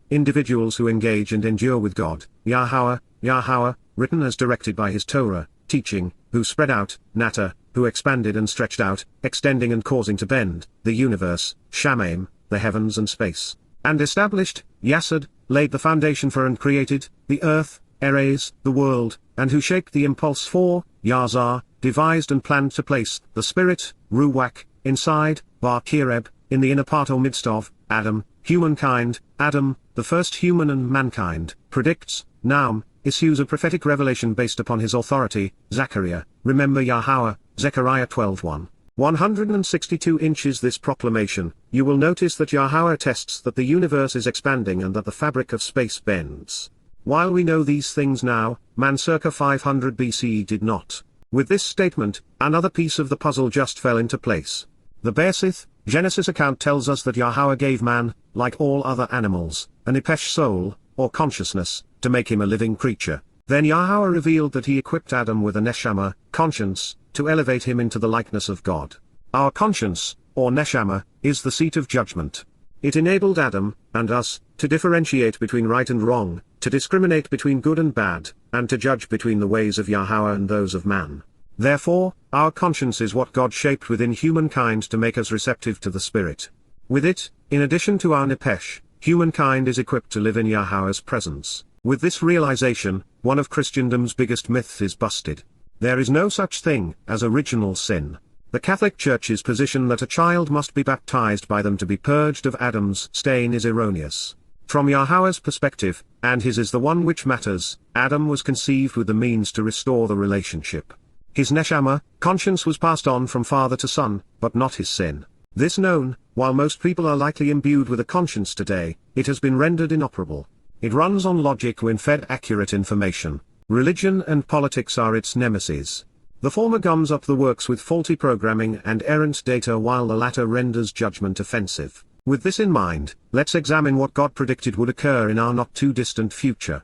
individuals who engage and endure with God, Yahowah, written as directed by his Torah, teaching, who spread out, Nata, who expanded and stretched out, extending and causing to bend, the universe, Shamaim, the heavens and space, and established, Yasad, laid the foundation for and created, the earth, Eres, the world, and who shaped the impulse for, Yazar, devised and planned to place, the spirit, Ruach, inside, Bar Kireb, in the inner part or midst of, Adam, humankind, Adam, the first human and mankind, predicts, Naum, issues a prophetic revelation based upon his authority, Zechariah, remember Yahowah, Zechariah 12:1. 162 inches this proclamation, you will notice that Yahowah attests that the universe is expanding and that the fabric of space bends. While we know these things now, man circa 500 BCE did not. With this statement, another piece of the puzzle just fell into place. The Bereshith, Genesis account tells us that Yahowah gave man, like all other animals, an ipesh soul, or consciousness, to make him a living creature. Then Yahowah revealed that he equipped Adam with a neshama, conscience, to elevate him into the likeness of God. Our conscience, or neshama, is the seat of judgment. It enabled Adam, and us, to differentiate between right and wrong, to discriminate between good and bad, and to judge between the ways of Yahowah and those of man. Therefore, our conscience is what God shaped within humankind to make us receptive to the Spirit. With it, in addition to our nepesh, humankind is equipped to live in Yahowah's presence. With this realization, one of Christendom's biggest myths is busted. There is no such thing as original sin. The Catholic Church's position that a child must be baptized by them to be purged of Adam's stain is erroneous. From Yahowah's perspective, and his is the one which matters, Adam was conceived with the means to restore the relationship. His neshama, conscience was passed on from father to son, but not his sin. This known, while most people are likely imbued with a conscience today, it has been rendered inoperable. It runs on logic when fed accurate information. Religion and politics are its nemesis. The former gums up the works with faulty programming and errant data while the latter renders judgment offensive. With this in mind, let's examine what God predicted would occur in our not too distant future.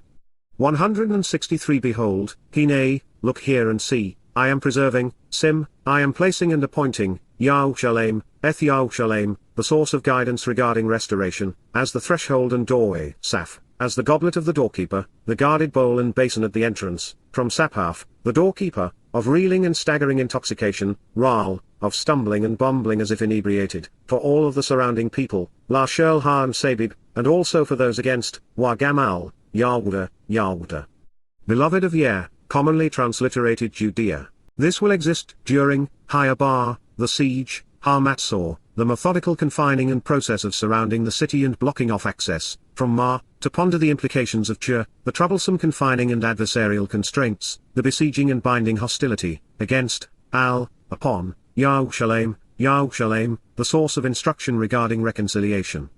163 Behold, Hine, look here and see, I am preserving, Sim, I am placing and appointing, Yaruwshalaim, Yaruwshalaim, the source of guidance regarding restoration, as the threshold and doorway, Saf, as the goblet of the doorkeeper, the guarded bowl and basin at the entrance, from Sapaf, the doorkeeper, of reeling and staggering intoxication, Ral, of stumbling and bumbling as if inebriated, for all of the surrounding people, La Shurl Ha and Sabib, and also for those against, Wa Gamal, Yahuwdah, Yahuwdah. Beloved of Yah, commonly transliterated Judea. This will exist during Hayabar, the siege, Har Mowryah, the methodical confining and process of surrounding the city and blocking off access, from Ma, to ponder the implications of Ch, the troublesome confining and adversarial constraints, the besieging and binding hostility, against, Al, upon, Yaruwshalaim, Yaruwshalaim, the source of instruction regarding reconciliation.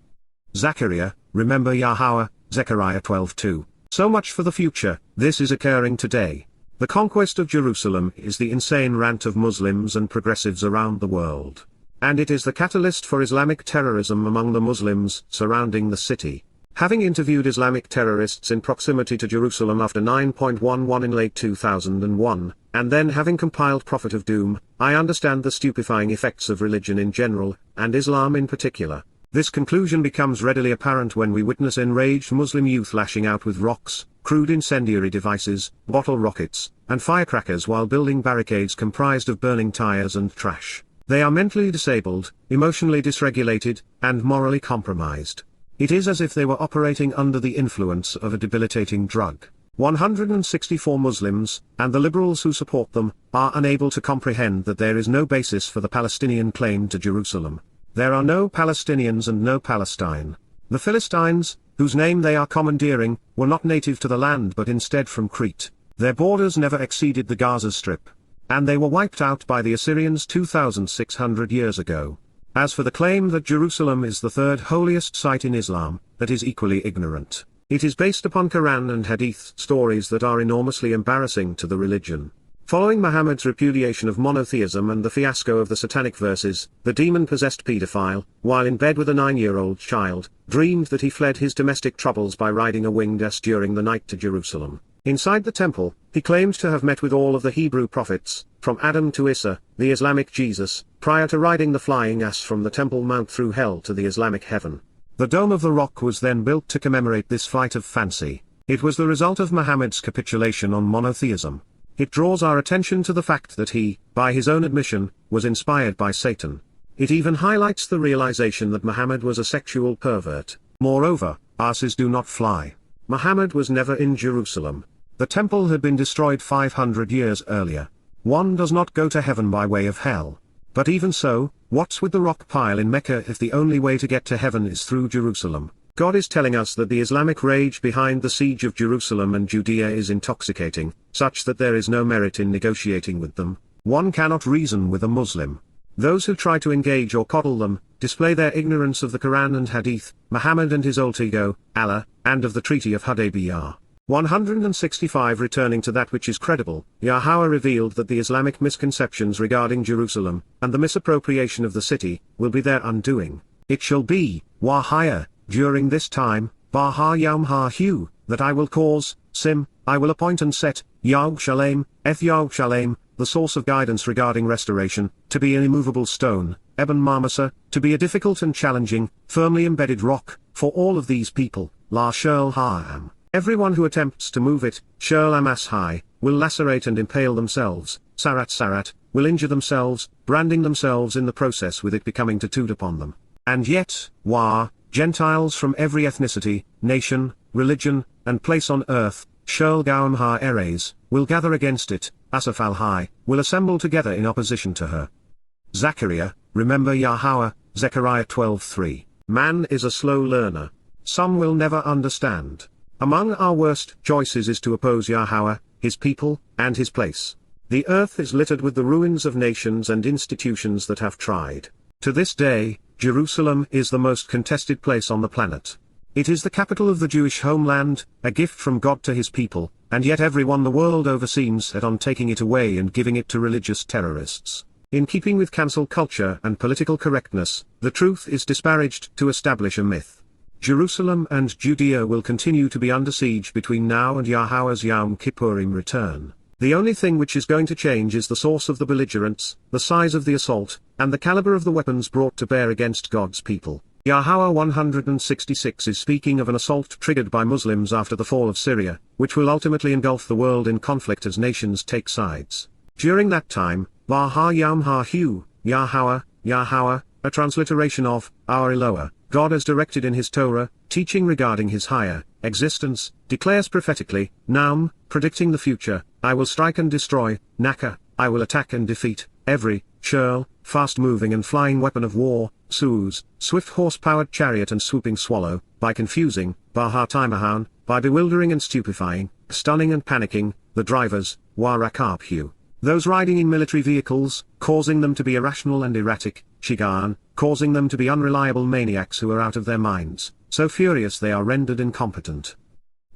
Zechariah, remember Yahowah, Zechariah 12:2. So much for the future, this is occurring today. The conquest of Jerusalem is the insane rant of Muslims and progressives around the world. And it is the catalyst for Islamic terrorism among the Muslims surrounding the city. Having interviewed Islamic terrorists in proximity to Jerusalem after 9.11 in late 2001, and then having compiled Prophet of Doom, I understand the stupefying effects of religion in general, and Islam in particular. This conclusion becomes readily apparent when we witness enraged Muslim youth lashing out with rocks, crude incendiary devices, bottle rockets, and firecrackers while building barricades comprised of burning tires and trash. They are mentally disabled, emotionally dysregulated, and morally compromised. It is as if they were operating under the influence of a debilitating drug. 164 Muslims, and the liberals who support them, are unable to comprehend that there is no basis for the Palestinian claim to Jerusalem. There are no Palestinians and no Palestine. The Philistines, whose name they are commandeering, were not native to the land but instead from Crete. Their borders never exceeded the Gaza Strip. And they were wiped out by the Assyrians 2,600 years ago. As for the claim that Jerusalem is the third holiest site in Islam, that is equally ignorant. It is based upon Quran and Hadith stories that are enormously embarrassing to the religion. Following Muhammad's repudiation of monotheism and the fiasco of the satanic verses, the demon-possessed pedophile, while in bed with a 9-year-old child, dreamed that he fled his domestic troubles by riding a winged ass during the night to Jerusalem. Inside the temple, he claimed to have met with all of the Hebrew prophets, from Adam to Isa, the Islamic Jesus, prior to riding the flying ass from the Temple Mount through hell to the Islamic heaven. The Dome of the Rock was then built to commemorate this flight of fancy. It was the result of Muhammad's capitulation on monotheism. It draws our attention to the fact that he, by his own admission, was inspired by Satan. It even highlights the realization that Muhammad was a sexual pervert. Moreover, asses do not fly. Muhammad was never in Jerusalem. The temple had been destroyed 500 years earlier. One does not go to heaven by way of hell. But even so, what's with the rock pile in Mecca if the only way to get to heaven is through Jerusalem? God is telling us that the Islamic rage behind the siege of Jerusalem and Judea is intoxicating, such that there is no merit in negotiating with them. One cannot reason with a Muslim. Those who try to engage or coddle them, display their ignorance of the Quran and Hadith, Muhammad and his alter ego, Allah, and of the Treaty of Hudaybiyah. 165 Returning to that which is credible, Yahowah revealed that the Islamic misconceptions regarding Jerusalem, and the misappropriation of the city, will be their undoing. It shall be, Wahaya, during this time, Bahar Yowm Ha-Hu, that I will cause, I will appoint and set, Yaruwshalaim, Yaruwshalaim, the source of guidance regarding restoration, to be an immovable stone, Eben Marmasa, to be a difficult and challenging, firmly embedded rock, for all of these people, La Shirl Ha'am. Everyone who attempts to move it, Shirl Amas-Hai, will lacerate and impale themselves, Sarat, will injure themselves, branding themselves in the process with it becoming tattooed upon them. And yet, Gentiles from every ethnicity, nation, religion, and place on earth, Shirl Gaum Ha-Eres, will gather against it, Asaf al-Hai, will assemble together in opposition to her. Zechariah, remember Yahowah, Zechariah 12:3. Man is a slow learner. Some will never understand. Among our worst choices is to oppose Yahowah, his people, and his place. The earth is littered with the ruins of nations and institutions that have tried. To this day, Jerusalem is the most contested place on the planet. It is the capital of the Jewish homeland, a gift from God to his people, and yet everyone the world over seems set on taking it away and giving it to religious terrorists. In keeping with cancel culture and political correctness, the truth is disparaged to establish a myth. Jerusalem and Judea will continue to be under siege between now and Yahowah's Yowm Kipurym return. The only thing which is going to change is the source of the belligerents, the size of the assault, and the caliber of the weapons brought to bear against God's people. Yahowah 166 is speaking of an assault triggered by Muslims after the fall of Syria, which will ultimately engulf the world in conflict as nations take sides. During that time, Bahar Yowm Ha-Hu, Yahowah, a transliteration of, our Eloah, God as directed in his Torah, teaching regarding his higher existence, declares prophetically, Naum, predicting the future, I will strike and destroy, Naka, I will attack and defeat, every, Shirl, fast-moving and flying weapon of war, Suz, swift horse-powered chariot and swooping swallow, by confusing, Bahar Timahoun, by bewildering and stupefying, stunning and panicking, the drivers, Warakabhu. Those riding in military vehicles, causing them to be irrational and erratic, shiga'own, causing them to be unreliable maniacs who are out of their minds, so furious they are rendered incompetent.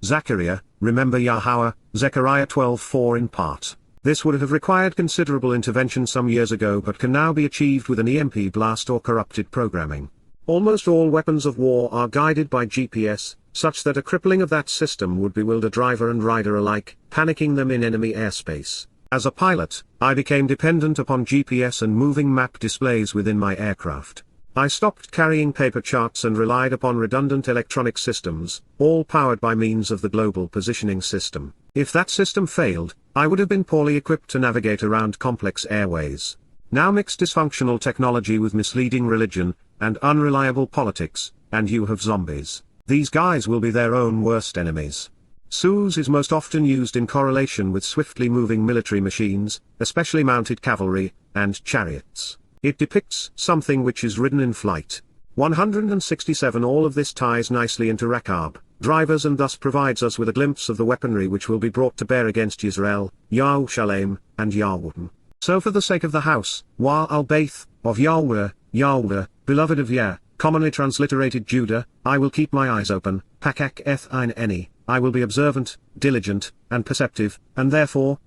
Zechariah, remember Yahowah, Zechariah 12:4 in part. This would have required considerable intervention some years ago but can now be achieved with an EMP blast or corrupted programming. Almost all weapons of war are guided by GPS, such that a crippling of that system would bewilder driver and rider alike, panicking them in enemy airspace. As a pilot, I became dependent upon GPS and moving map displays within my aircraft. I stopped carrying paper charts and relied upon redundant electronic systems, all powered by means of the global positioning system. If that system failed, I would have been poorly equipped to navigate around complex airways. Now mix dysfunctional technology with misleading religion, and unreliable politics, and you have zombies. These guys will be their own worst enemies. Suz is most often used in correlation with swiftly moving military machines, especially mounted cavalry, and chariots. It depicts something which is ridden in flight. 167 All of this ties nicely into Rakab, drivers, and thus provides us with a glimpse of the weaponry which will be brought to bear against Yisrael, Yaruwshalaim, and Yahuwdym. So for the sake of the house, albeit, of Yahuwdah, beloved of Yah, commonly transliterated Judah, I will keep my eyes open, pakak eth ein eni, I will be observant, diligent, and perceptive, and therefore,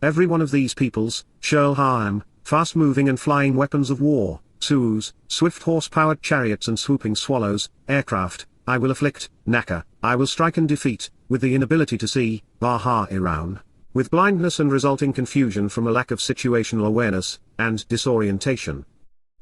every one of these peoples, Shirl Ha'am, fast-moving and flying weapons of war, Suz, swift horse-powered chariots and swooping swallows, aircraft, I will afflict, Naka, I will strike and defeat, with the inability to see, Bahar Iran, with blindness and resulting confusion from a lack of situational awareness, and disorientation.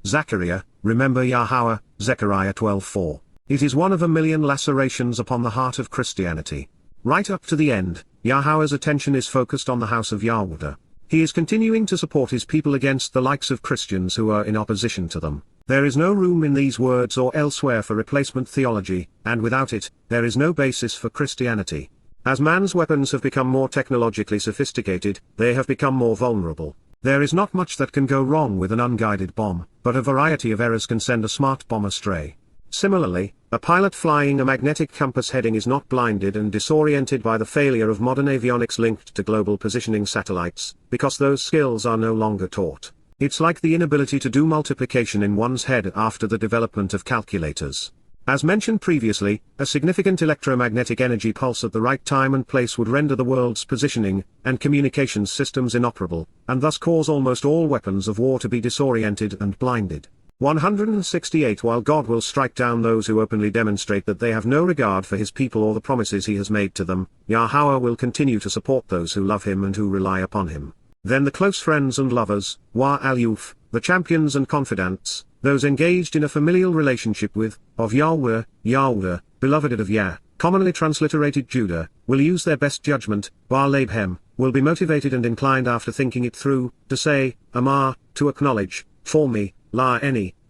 Zechariah, remember Yahowah, Zechariah 12:4. It is one of a million lacerations upon the heart of Christianity. Right up to the end, Yahweh's attention is focused on the house of Yahuwdah. He is continuing to support his people against the likes of Christians who are in opposition to them. There is no room in these words or elsewhere for replacement theology, and without it, there is no basis for Christianity. As man's weapons have become more technologically sophisticated, they have become more vulnerable. There is not much that can go wrong with an unguided bomb, but a variety of errors can send a smart bomb astray. Similarly, a pilot flying a magnetic compass heading is not blinded and disoriented by the failure of modern avionics linked to global positioning satellites, because those skills are no longer taught. It's like the inability to do multiplication in one's head after the development of calculators. As mentioned previously, a significant electromagnetic energy pulse at the right time and place would render the world's positioning and communications systems inoperable, and thus cause almost all weapons of war to be disoriented and blinded. 168 While God will strike down those who openly demonstrate that they have no regard for his people or the promises he has made to them, Yahweh will continue to support those who love him and who rely upon him. Then the close friends and lovers, the champions and confidants, those engaged in a familial relationship with, of Yahuwdah, beloved of Yah, commonly transliterated Judah, will use their best judgment, will be motivated and inclined after thinking it through, to say, Amar, to acknowledge, for me,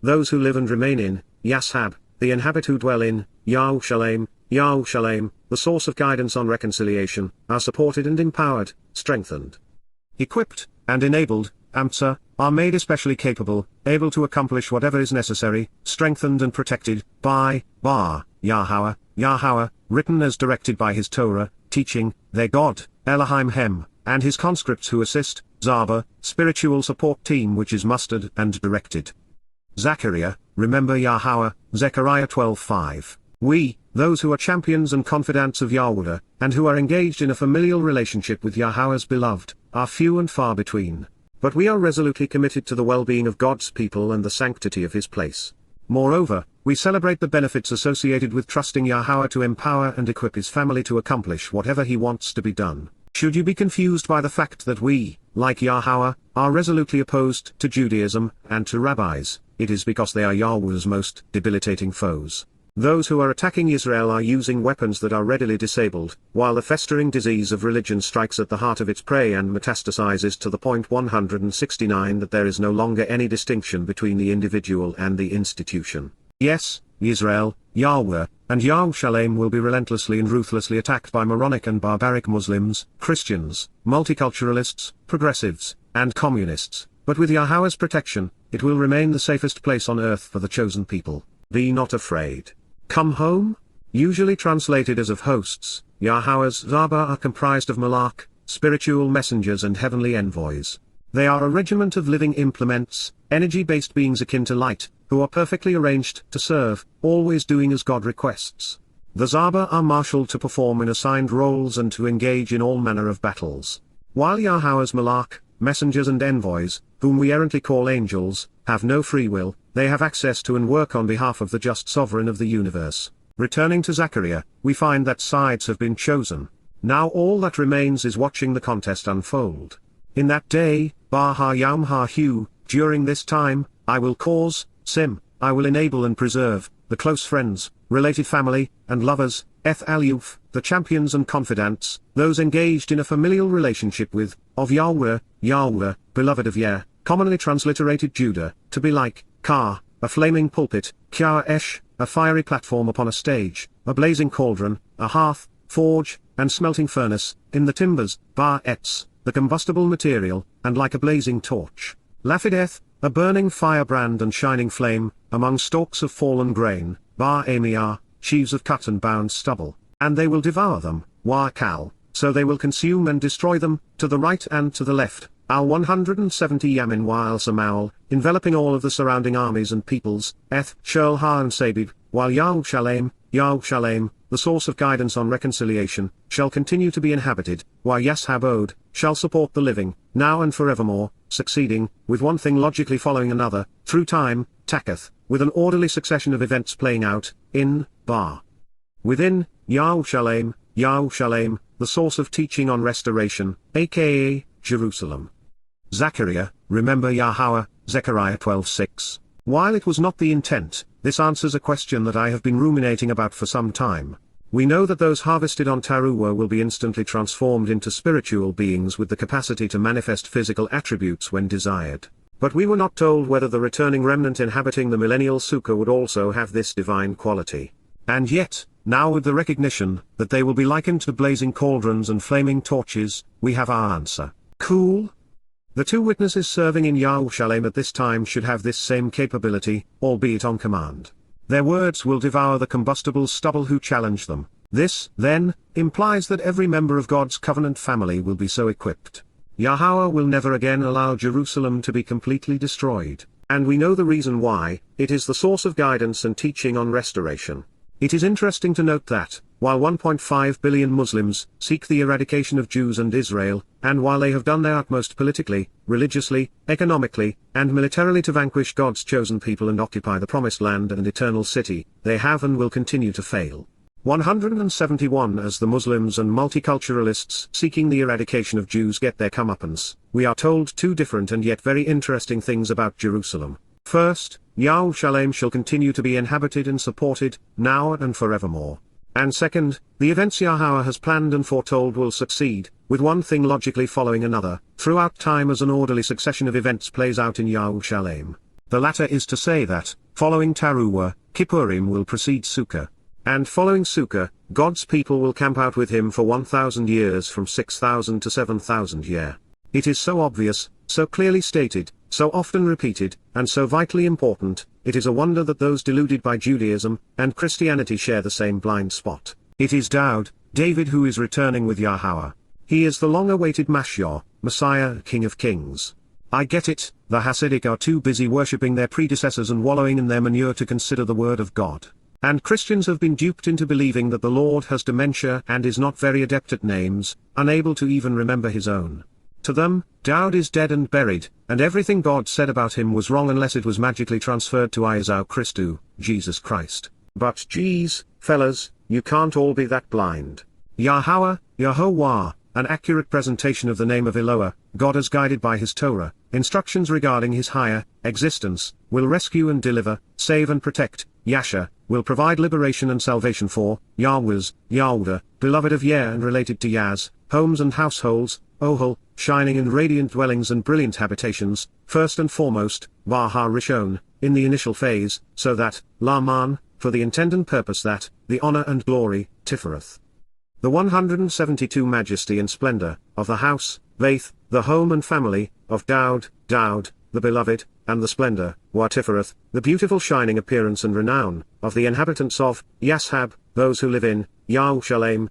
those who live and remain in, Yashab, the inhabit who dwell in, Yaruwshalaim, the source of guidance on reconciliation, are supported and empowered, strengthened, equipped, and enabled, are made especially capable, able to accomplish whatever is necessary, strengthened and protected, by, Yahweh, written as directed by his Torah, teaching, their God, Elohim, and his conscripts who assist, Zaba, spiritual support team which is mustered and directed. Zechariah, remember Yahweh, Zechariah 12:5. We, those who are champions and confidants of Yahuwdah, and who are engaged in a familial relationship with Yahweh's beloved, are few and far between. But we are resolutely committed to the well-being of God's people and the sanctity of his place. Moreover, we celebrate the benefits associated with trusting Yahweh to empower and equip his family to accomplish whatever he wants to be done. Should you be confused by the fact that we, like Yahweh, are resolutely opposed to Judaism and to rabbis, it is because they are Yahweh's most debilitating foes. Those who are attacking Israel are using weapons that are readily disabled, while the festering disease of religion strikes at the heart of its prey and metastasizes to the point 169 that there is no longer any distinction between the individual and the institution. Yes, Israel, Yahweh, and Yaruwshalaim will be relentlessly and ruthlessly attacked by moronic and barbaric Muslims, Christians, multiculturalists, progressives, and communists, but with Yahweh's protection, it will remain the safest place on earth for the chosen people. Be not afraid. Come home? Usually translated as of hosts, Yahweh's Zaba are comprised of malach, spiritual messengers and heavenly envoys. They are a regiment of living implements, energy-based beings akin to light, who are perfectly arranged to serve, always doing as God requests. The Zaba are marshaled to perform in assigned roles and to engage in all manner of battles. While Yahweh's malach, messengers and envoys, whom we errantly call angels, have no free will, they have access to and work on behalf of the just sovereign of the universe. Returning to Zechariah, we find that sides have been chosen. Now all that remains is watching the contest unfold. In that day, during this time, I will cause, I will enable and preserve, the close friends, related family, and lovers, the champions and confidants, those engaged in a familial relationship with, of Yahuwdah, beloved of Yah, commonly transliterated Judah, to be like, a flaming pulpit, a fiery platform upon a stage, a blazing cauldron, a hearth, forge, and smelting furnace, in the timbers, the combustible material, and like a blazing torch. Laphideth, a burning firebrand and shining flame, among stalks of fallen grain, sheaves of cut and bound stubble, and they will devour them, so they will consume and destroy them, to the right and to the left. Al 170 Yamin while Samaul, enveloping all of the surrounding armies and peoples, Shulha and Sabib, while Yaruwshalaim, the source of guidance on reconciliation, shall continue to be inhabited, while Yashabod, shall support the living, now and forevermore, succeeding, with one thing logically following another, through time, taketh, with an orderly succession of events playing out, in, within, Yaruwshalaim, the source of teaching on restoration, aka, Jerusalem. Zechariah, remember Yahweh, Zechariah 12:6. While it was not the intent, this answers a question that I have been ruminating about for some time. We know that those harvested on Towrah will be instantly transformed into spiritual beings with the capacity to manifest physical attributes when desired. But we were not told whether the returning remnant inhabiting the millennial sukkah would also have this divine quality. And yet, now with the recognition that they will be likened to blazing cauldrons and flaming torches, we have our answer. Cool? The two witnesses serving in Yaruwshalaim at this time should have this same capability, albeit on command. Their words will devour the combustible stubble who challenge them. This, then, implies that every member of God's covenant family will be so equipped. Yahuwah will never again allow Jerusalem to be completely destroyed, and we know the reason why. It is the source of guidance and teaching on restoration. It is interesting to note that, while 1.5 billion Muslims seek the eradication of Jews and Israel, and while they have done their utmost politically, religiously, economically, and militarily to vanquish God's chosen people and occupy the promised land and eternal city, they have and will continue to fail. 171 As the Muslims and multiculturalists seeking the eradication of Jews get their comeuppance, we are told two different and yet very interesting things about Jerusalem. First, Yaruwshalaim shall continue to be inhabited and supported, now and forevermore. And second, the events Yahuwah has planned and foretold will succeed, with one thing logically following another, throughout time as an orderly succession of events plays out in Yaruwshalaim. The latter is to say that, following Towrah, Kipurym will precede Sukkah. And following Sukkah, God's people will camp out with him for 1,000 years from 6,000 to 7,000 year. It is so obvious, so clearly stated, so often repeated, and so vitally important, it is a wonder that those deluded by Judaism and Christianity share the same blind spot. It is Dowd, David who is returning with Yahuwah. He is the long-awaited Mashiach, Messiah, King of Kings. I get it, the Hasidic are too busy worshipping their predecessors and wallowing in their manure to consider the word of God. And Christians have been duped into believing that the Lord has dementia and is not very adept at names, unable to even remember his own. To them, Dowd is dead and buried, and everything God said about him was wrong unless it was magically transferred to Iesou Christou, Jesus Christ. But geez, fellas, you can't all be that blind. Yahowah, an accurate presentation of the name of Eloah, God as guided by his Torah, instructions regarding his higher existence, will rescue and deliver, save and protect. Yasha, will provide liberation and salvation for, Yahweh's, Yahuwdah, beloved of Yah and related to Yah's, homes and households, Ohel, shining and radiant dwellings and brilliant habitations, first and foremost, Har Rishon, in the initial phase, so that, Laman, for the intent and purpose that, the honor and glory, Tifereth. The 172 majesty and splendor, of the house, Vaith, the home and family, of Dowd, the beloved, and the splendor, Tifereth, the beautiful shining appearance and renown, of the inhabitants of, Yashab, those who live in, Yaruwshalaim,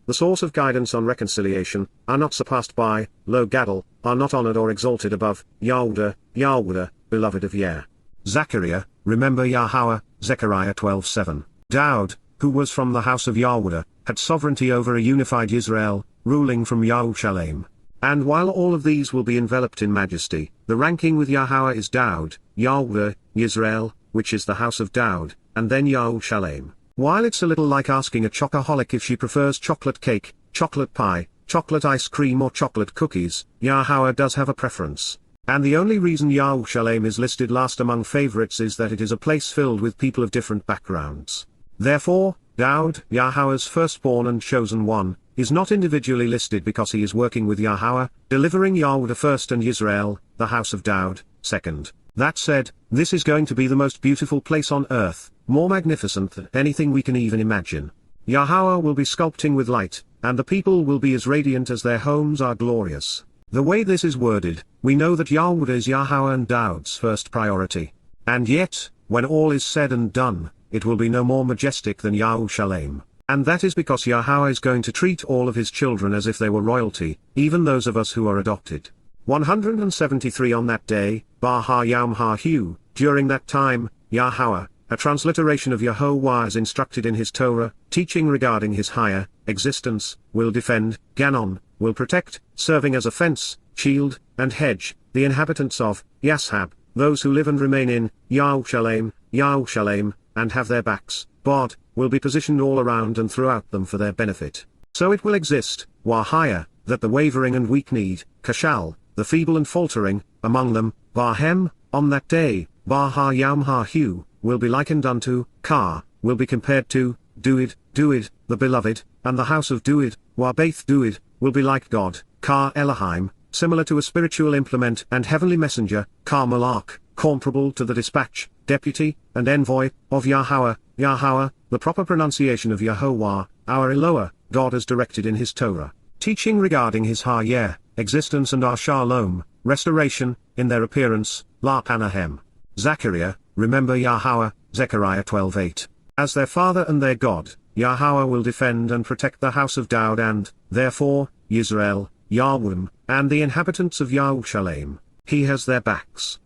the source of guidance on reconciliation, are not surpassed by, Lo Gadol, are not honored or exalted above, Yahuwdah, beloved of Yah. Zechariah, remember Yahuwah, Zechariah 12:7. Dowd, who was from the house of Yahuwdah, had sovereignty over a unified Israel, ruling from Yaruwshalaim. And while all of these will be enveloped in majesty, the ranking with Yahuwah is Dowd, Yahuwdah, Yisrael, which is the house of Dowd, and then Yaruwshalaim. While it's a little like asking a chocoholic if she prefers chocolate cake, chocolate pie, chocolate ice cream or chocolate cookies, Yahuwah does have a preference. And the only reason Yaruwshalaim is listed last among favorites is that it is a place filled with people of different backgrounds. Therefore, Dowd, Yahuwah's firstborn and chosen one, is not individually listed because he is working with Yahuwah, delivering Yahuwdah first and Yisrael, the house of Dowd, second. That said, this is going to be the most beautiful place on earth, more magnificent than anything we can even imagine. Yahuwah will be sculpting with light, and the people will be as radiant as their homes are glorious. The way this is worded, we know that Yahuwdah is Yahuwah and Dowd's first priority. And yet, when all is said and done, it will be no more majestic than Yaruwshalaim. And that is because Yahuwah is going to treat all of his children as if they were royalty, even those of us who are adopted. 173 On that day, Har Yowm Ha-Hu, during that time, Yahuwah, a transliteration of Yahuwah as instructed in his Torah, teaching regarding his higher existence, will defend, Ganon, will protect, serving as a fence, shield, and hedge, the inhabitants of, Yashab, those who live and remain in, Yaruwshalaim, and have their backs, Bod, will be positioned all around and throughout them for their benefit. So it will exist, Wahaya, that the wavering and weak-kneed, Kashal, the feeble and faltering, among them, Bahem, on that day, Har Yowm Ha-Hu, will be likened unto, Ka, will be compared to, Dowd, the beloved, and the house of Dowd, Dowd, will be like God, Kar Elohim, similar to a spiritual implement and heavenly messenger, Kar Malach, comparable to the dispatch, deputy, and envoy, of Yahowah, the proper pronunciation of Yahuwah, our Eloah, God as directed in his Torah, teaching regarding his Har Mowryah, existence and Yaruwshalaim, restoration, in their appearance, La Panahem. Zechariah, remember Yahowah, Zechariah 12:8. As their father and their God, Yahowah will defend and protect the house of Dowd and, therefore, Yisrael, Yahuwdym, and the inhabitants of Yaruwshalaim. He has their backs.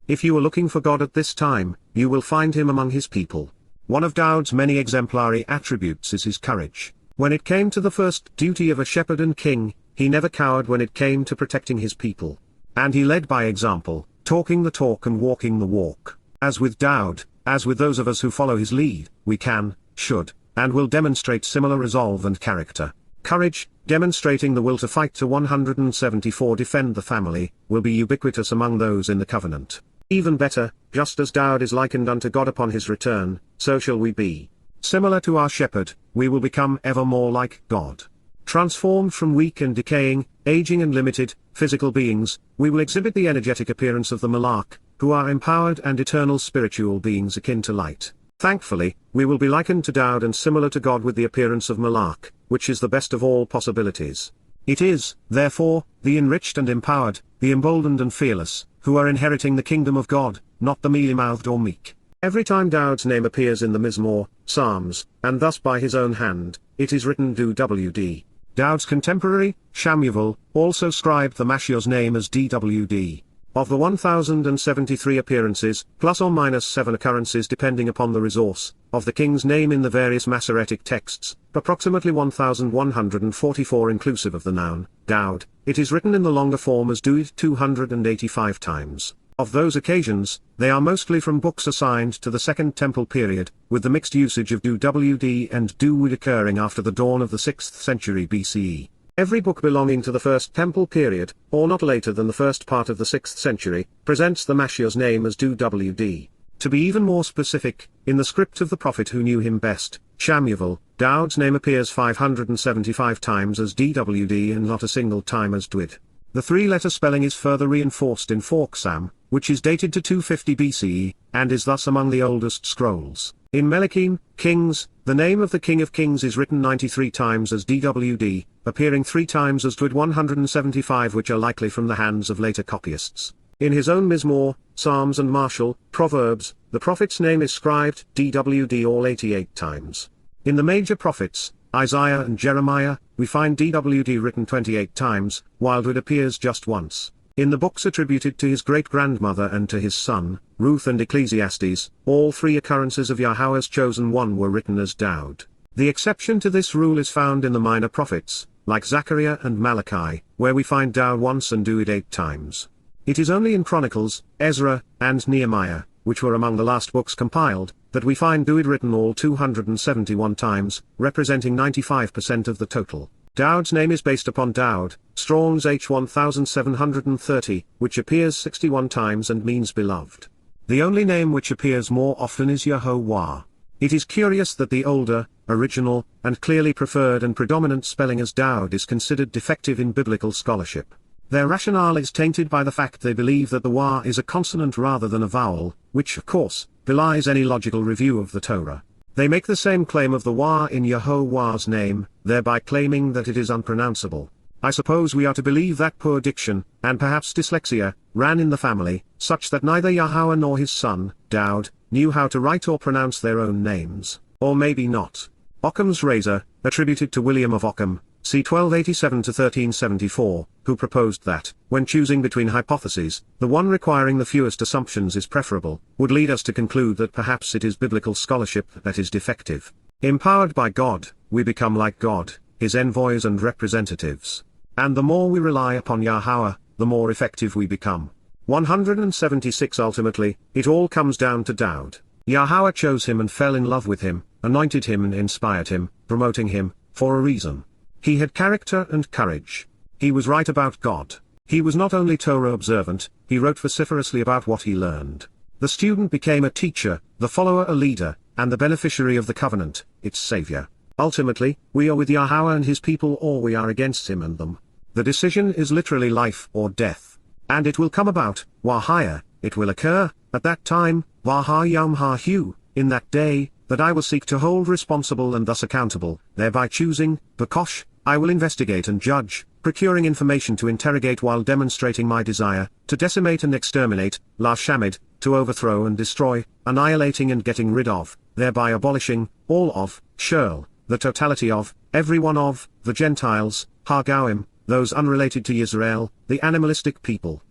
If you are looking for God at this time, you will find him among his people. One of Dowd's many exemplary attributes is his courage. When it came to the first duty of a shepherd and king, he never cowered when it came to protecting his people. And he led by example, talking the talk and walking the walk. As with Dowd, as with those of us who follow his lead, we can, should, and will demonstrate similar resolve and character. Courage, demonstrating the will to fight to 174 defend the family, will be ubiquitous among those in the covenant. Even better, just as Dowd is likened unto God upon his return, so shall we be. Similar to our shepherd, we will become ever more like God. Transformed from weak and decaying, aging and limited, physical beings, we will exhibit the energetic appearance of the Malach, who are empowered and eternal spiritual beings akin to light. Thankfully, we will be likened to Dowd and similar to God with the appearance of Malach, which is the best of all possibilities. It is, therefore, the enriched and empowered, the emboldened and fearless, who are inheriting the kingdom of God, not the mealy-mouthed or meek. Every time Dowd's name appears in the Mizmor, Psalms, and thus by his own hand, it is written Dwd. Dowd's contemporary, Shamuel, also scribed the Mashiach's name as Dwd. Of the 1073 appearances, plus or minus 7 occurrences depending upon the resource, of the king's name in the various Masoretic texts, approximately 1144 inclusive of the noun, Dowd, it is written in the longer form as Dwd 285 times. Of those occasions, they are mostly from books assigned to the Second Temple period, with the mixed usage of Dwd and Dwd occurring after the dawn of the 6th century BCE. Every book belonging to the First Temple period, or not later than the first part of the 6th century, presents the Mashiach's name as Dwd. To be even more specific, in the script of the prophet who knew him best, Shamuel, Dowd's name appears 575 times as Dwd and not a single time as Dwd. The three-letter spelling is further reinforced in Forksam, which is dated to 250 BCE, and is thus among the oldest scrolls. In Melachim, Kings, the name of the King of Kings is written 93 times as Dwd, appearing 3 times as Dwd 175, which are likely from the hands of later copyists. In his own Mizmor, Psalms and Martial, Proverbs, the prophet's name is scribed Dwd all 88 times. In the major prophets, Isaiah and Jeremiah, we find Dwd written 28 times, while Dwd appears just once. In the books attributed to his great-grandmother and to his son, Ruth and Ecclesiastes, all 3 occurrences of Yahweh's chosen one were written as Dowd. The exception to this rule is found in the minor prophets, like Zechariah and Malachi, where we find Dowd once and Dwd 8 times. It is only in Chronicles, Ezra, and Nehemiah, which were among the last books compiled, that we find Dwd written all 271 times, representing 95% of the total. Dowd's name is based upon Dowd, Strong's H1730, which appears 61 times and means beloved. The only name which appears more often is Yahuwah. It is curious that the older, original, and clearly preferred and predominant spelling as Dowd is considered defective in biblical scholarship. Their rationale is tainted by the fact they believe that the Wah is a consonant rather than a vowel, which of course, belies any logical review of the Torah. They make the same claim of the Wah in Yahuwah's name, thereby claiming that it is unpronounceable. I suppose we are to believe that poor diction, and perhaps dyslexia, ran in the family, such that neither Yahowah nor his son, Dowd, knew how to write or pronounce their own names. Or maybe not. Occam's razor, attributed to William of Ockham, c. 1287-1374, who proposed that, when choosing between hypotheses, the one requiring the fewest assumptions is preferable, would lead us to conclude that perhaps it is biblical scholarship that is defective. Empowered by God, we become like God, his envoys and representatives. And the more we rely upon Yahowah, the more effective we become. 176 Ultimately, it all comes down to Dowd. Yahowah chose him and fell in love with him, anointed him and inspired him, promoting him, for a reason. He had character and courage. He was right about God. He was not only Torah observant, he wrote vociferously about what he learned. The student became a teacher, the follower a leader, and the beneficiary of the covenant, its savior. Ultimately, we are with Yahweh and his people, or we are against him and them. The decision is literally life or death. And it will come about, Wahaya, it will occur, at that time, Waha Yom Ha-Hu, in that day, that I will seek to hold responsible and thus accountable, thereby choosing, Bakosh, I will investigate and judge, procuring information to interrogate while demonstrating my desire, to decimate and exterminate, La Shamid, to overthrow and destroy, annihilating and getting rid of, thereby abolishing, all of, Shurl, the totality of, every one of, the Gentiles, Hargoim, those unrelated to Israel, the animalistic people.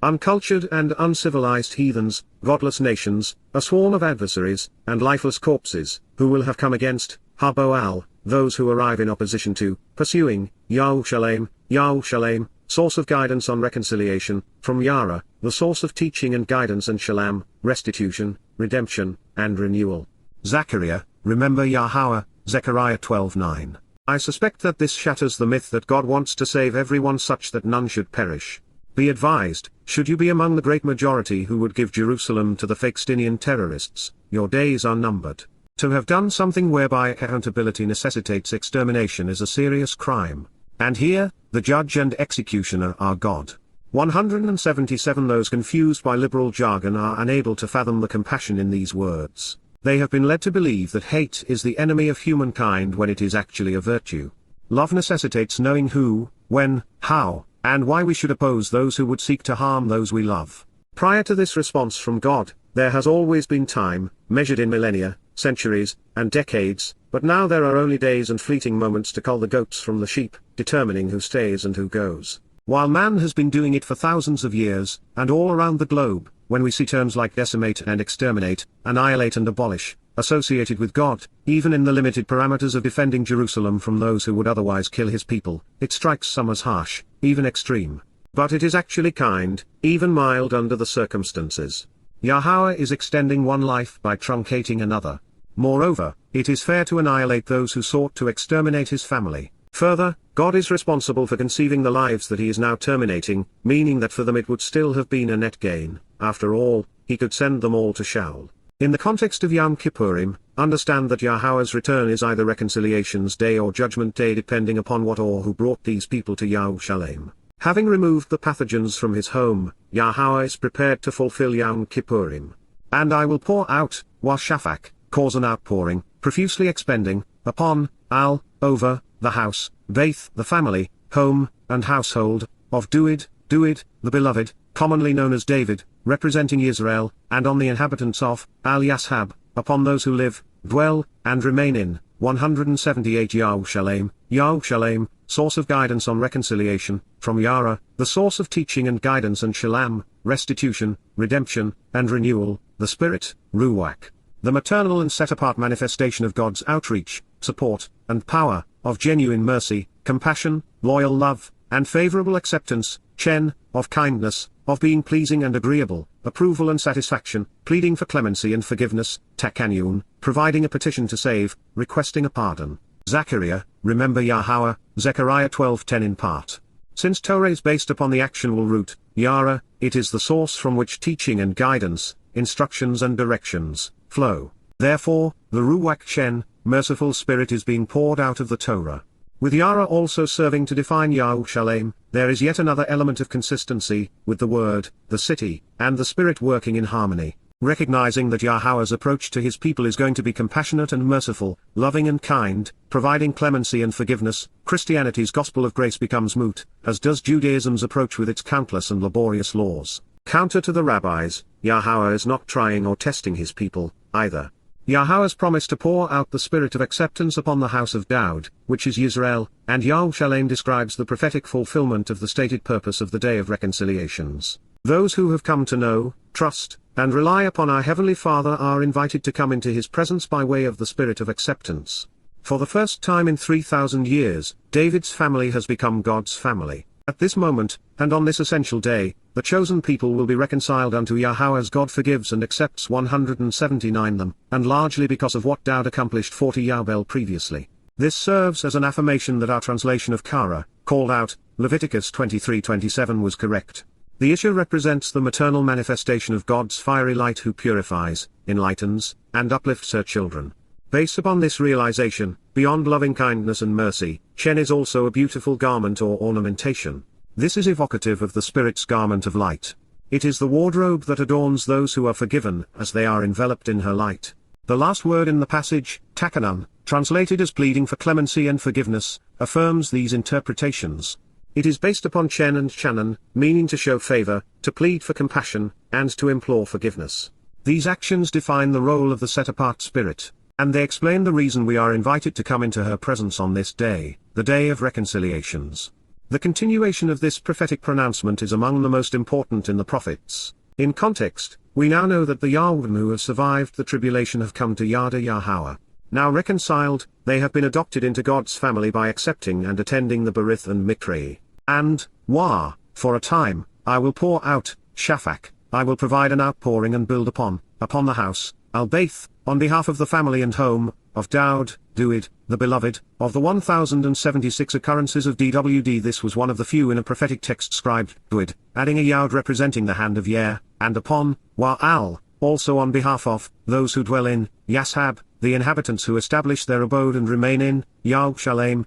Uncultured and uncivilized heathens, godless nations, a swarm of adversaries, and lifeless corpses, who will have come against, Haboal, those who arrive in opposition to, pursuing, Yaruwshalaim, source of guidance on reconciliation, from Yarah, the source of teaching and guidance, and Shalom, restitution, redemption, and renewal. Zechariah, remember Yahowah, Zechariah 12:9. I suspect that this shatters the myth that God wants to save everyone such that none should perish. Be advised, should you be among the great majority who would give Jerusalem to the Fakestinian terrorists, your days are numbered. To have done something whereby accountability necessitates extermination is a serious crime. And here, the judge and executioner are God. 177 Those confused by liberal jargon are unable to fathom the compassion in these words. They have been led to believe that hate is the enemy of humankind when it is actually a virtue. Love necessitates knowing who, when, how, and why we should oppose those who would seek to harm those we love. Prior to this response from God, there has always been time, measured in millennia, centuries, and decades, but now there are only days and fleeting moments to cull the goats from the sheep, determining who stays and who goes. While man has been doing it for thousands of years, and all around the globe, when we see terms like decimate and exterminate, annihilate and abolish, associated with God, even in the limited parameters of defending Jerusalem from those who would otherwise kill his people, it strikes some as harsh, even extreme. But it is actually kind, even mild under the circumstances. Yahowah is extending one life by truncating another. Moreover, it is fair to annihilate those who sought to exterminate his family. Further, God is responsible for conceiving the lives that he is now terminating, meaning that for them it would still have been a net gain. After all, he could send them all to Shaul. In the context of Yowm Kipurym, understand that Yahowah's return is either reconciliation's day or judgment day, depending upon what or who brought these people to Yaruwshalaim. Having removed the pathogens from his home, Yahowah is prepared to fulfill Yowm Kipurym. And I will pour out, Shafak, cause an outpouring, profusely expending, upon, over, the house, Baith, the family, home, and household, of Dowd, the beloved, commonly known as David, representing Israel, and on the inhabitants of, Yashab, upon those who live, dwell, and remain in, 178 Yaruwshalaim, source of guidance on reconciliation, from Yarah, the source of teaching and guidance, and Shalom, restitution, redemption, and renewal, the Spirit, Ruach, the maternal and set-apart manifestation of God's outreach, support, and power, of genuine mercy, compassion, loyal love, and favorable acceptance, Chen, of kindness, of being pleasing and agreeable, approval and satisfaction, pleading for clemency and forgiveness, Takanyun, providing a petition to save, requesting a pardon. Zechariah, remember Yahowah, Zechariah 12:10 in part. Since Torah is based upon the actionable root, yarah, it is the source from which teaching and guidance, instructions and directions, flow. Therefore, the Ruach Shen, merciful spirit is being poured out of the Torah. With yarah also serving to define Yaruwshalaim, there is yet another element of consistency, with the word, the city, and the spirit working in harmony. Recognizing that Yahowah's approach to his people is going to be compassionate and merciful, loving and kind, providing clemency and forgiveness, Christianity's gospel of grace becomes moot, as does Judaism's approach with its countless and laborious laws. Counter to the rabbis, Yahowah is not trying or testing his people, either. Yahowah's promise to pour out the spirit of acceptance upon the house of Dowd, which is Yisrael, and Yaruwshalaim describes the prophetic fulfillment of the stated purpose of the Day of Reconciliations. Those who have come to know, trust, and rely upon our Heavenly Father are invited to come into His presence by way of the spirit of acceptance. For the first time in 3,000 years, David's family has become God's family. At this moment, and on this essential day, the chosen people will be reconciled unto Yahowah as God forgives and accepts 179 them, and largely because of what Dowd accomplished 40 Yabel previously. This serves as an affirmation that our translation of Kara, called out, Leviticus 23:27 was correct. The issue represents the maternal manifestation of God's fiery light who purifies, enlightens, and uplifts her children. Based upon this realization, beyond loving kindness and mercy, Chen is also a beautiful garment or ornamentation. This is evocative of the Spirit's garment of light. It is the wardrobe that adorns those who are forgiven, as they are enveloped in her light. The last word in the passage, takanun, translated as pleading for clemency and forgiveness, affirms these interpretations. It is based upon Chen and Chanun, meaning to show favor, to plead for compassion, and to implore forgiveness. These actions define the role of the set-apart Spirit, and they explain the reason we are invited to come into her presence on this day, the day of reconciliations. The continuation of this prophetic pronouncement is among the most important in the prophets. In context, we now know that the Yahuwdym who have survived the tribulation have come to Yada Yahowah. Now reconciled, they have been adopted into God's family by accepting and attending the Berith and Mikra. And, Wah, for a time, I will pour out, Shafak, I will provide an outpouring and build upon the house, albeit, on behalf of the family and home, of Dowd, the beloved, of the 1076 occurrences of DWD. This was one of the few in a prophetic text scribed, Dowd, adding a Yod representing the hand of Yah, and upon, Wa'al, also on behalf of, those who dwell in, Yashab, the inhabitants who establish their abode and remain in, Yaruwshalaim,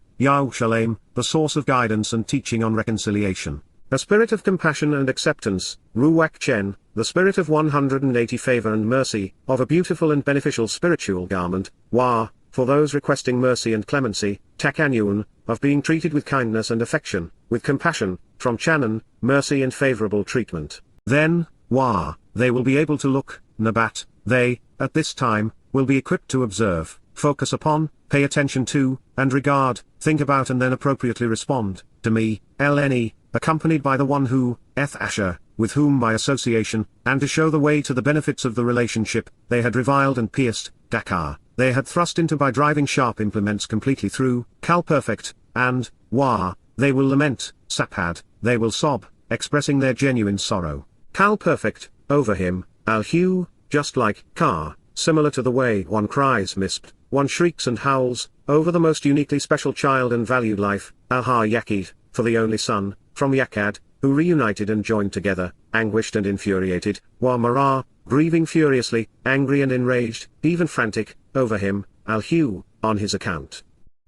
the source of guidance and teaching on reconciliation. A spirit of compassion and acceptance, Ruach Chen, the spirit of 180 favor and mercy, of a beautiful and beneficial spiritual garment, Wah, for those requesting mercy and clemency, Takanyun, of being treated with kindness and affection, with compassion, from Chanun, mercy and favorable treatment. Then, Wah, they will be able to look, Nabat, they, at this time, will be equipped to observe, focus upon, pay attention to, and regard, think about and then appropriately respond, to me, LNE, accompanied by the one who, Eth Asher, with whom by association, and to show the way to the benefits of the relationship, they had reviled and pierced, Dakar, they had thrust into by driving sharp implements completely through, Kal perfect, and, Wah, they will lament, Sapad, they will sob, expressing their genuine sorrow. Kal perfect, over him, Al-Hu, just like, Kar, similar to the way one cries misp, one shrieks and howls, over the most uniquely special child and valued life, Al-Har Yakid, for the only son, from Yakad, who reunited and joined together, anguished and infuriated, Wa Marah, grieving furiously, angry and enraged, even frantic, over him, Al-Hu, on his account.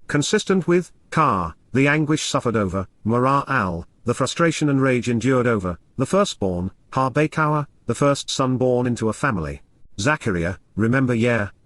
Consistent with, Kar, the anguish suffered over, Marah Al, the frustration and rage endured over, the firstborn, Har Mowryah, the first son born into a family. Zachariah, remember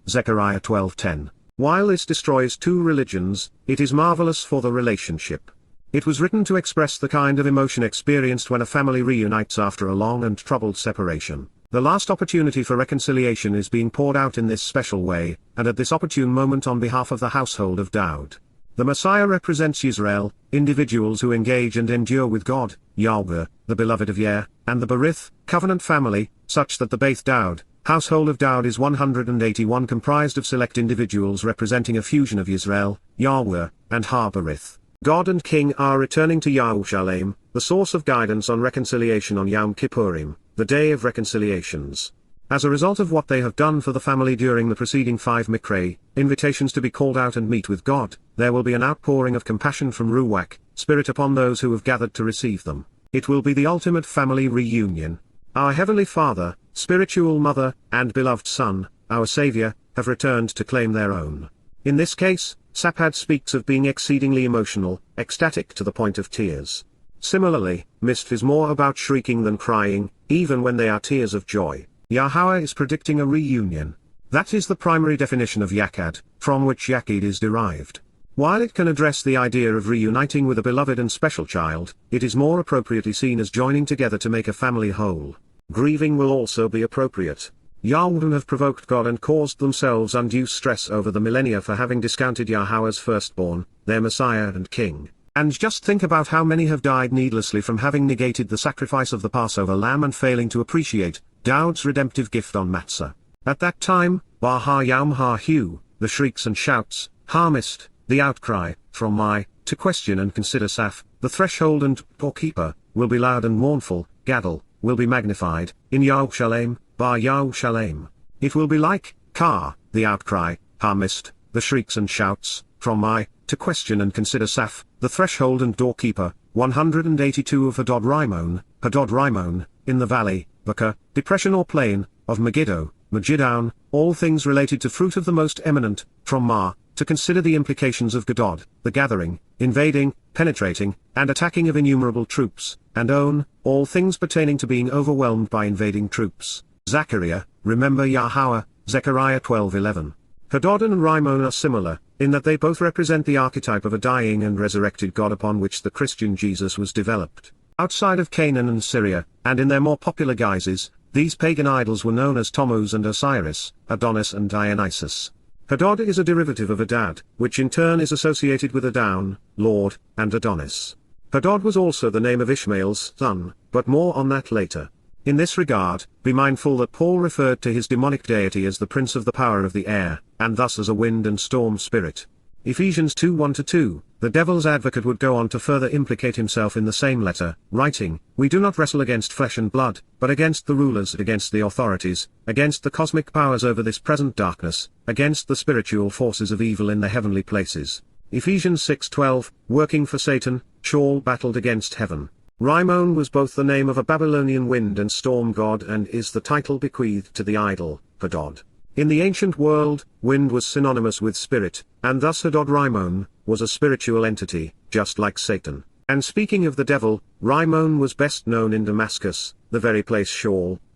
Zechariah 12:10. While this destroys two religions, it is marvelous for the relationship. It was written to express the kind of emotion experienced when a family reunites after a long and troubled separation. The last opportunity for reconciliation is being poured out in this special way, and at this opportune moment on behalf of the household of Dowd. The Messiah represents Israel, individuals who engage and endure with God, Yahuwdah, the beloved of Yah, and the Berith, covenant family, such that the Beit Dowd, household of Dowd is 181 comprised of select individuals representing a fusion of Israel, Yahuwdah, and Har Berith. God and King are returning to Yaruwshalaim, the source of guidance on reconciliation on Yowm Kipurym, the day of reconciliations. As a result of what they have done for the family during the preceding 5 Mikra, invitations to be called out and meet with God, there will be an outpouring of compassion from Ruach, Spirit upon those who have gathered to receive them. It will be the ultimate family reunion. Our Heavenly Father, spiritual Mother, and beloved Son, our Savior, have returned to claim their own. In this case, Sapad speaks of being exceedingly emotional, ecstatic to the point of tears. Similarly, Mist is more about shrieking than crying, even when they are tears of joy. Yahowah is predicting a reunion. That is the primary definition of Yakad, from which Yakid is derived. While it can address the idea of reuniting with a beloved and special child, it is more appropriately seen as joining together to make a family whole. Grieving will also be appropriate. Yahuwdym have provoked God and caused themselves undue stress over the millennia for having discounted Yahowah's firstborn, their Messiah and King. And just think about how many have died needlessly from having negated the sacrifice of the Passover lamb and failing to appreciate Dowd's redemptive gift on Matzah. At that time, Har Yowm Har Hu, the shrieks and shouts, Har Mist, the outcry, from my, to question and consider Saf, the threshold and doorkeeper, will be loud and mournful, Gadol, will be magnified, in Yaruwshalaim, Bar Yaruwshalaim. It will be like, Kar, the outcry, Har Mist, the shrieks and shouts, from my, to question and consider Saf, the threshold and doorkeeper, 182 of Hadad Rimown, in the valley, Baka, depression or plain, of Megiddo, Shiga'own, all things related to fruit of the most eminent, from Ma, to consider the implications of Gadod, the gathering, invading, penetrating, and attacking of innumerable troops, and own, all things pertaining to being overwhelmed by invading troops. Zechariah, remember Yahowah, Zechariah 12:11. Hadad and Rimown are similar, in that they both represent the archetype of a dying and resurrected God upon which the Christian Jesus was developed. Outside of Canaan and Syria, and in their more popular guises, these pagan idols were known as Tammuz and Osiris, Adonis and Dionysus. Hadad is a derivative of Hadad, which in turn is associated with Adown, Lord, and Adonis. Hadad was also the name of Ishmael's son, but more on that later. In this regard, be mindful that Paul referred to his demonic deity as the prince of the power of the air, and thus as a wind and storm spirit. Ephesians 2:1-2, the devil's advocate would go on to further implicate himself in the same letter, writing, "We do not wrestle against flesh and blood, but against the rulers, against the authorities, against the cosmic powers over this present darkness, against the spiritual forces of evil in the heavenly places." Ephesians 6:12, working for Satan, Shaul battled against heaven. Rimown was both the name of a Babylonian wind and storm god and is the title bequeathed to the idol, Hadad. In the ancient world, wind was synonymous with spirit, and thus Hadad Rimown was a spiritual entity, just like Satan. And speaking of the devil, Rimown was best known in Damascus, the very place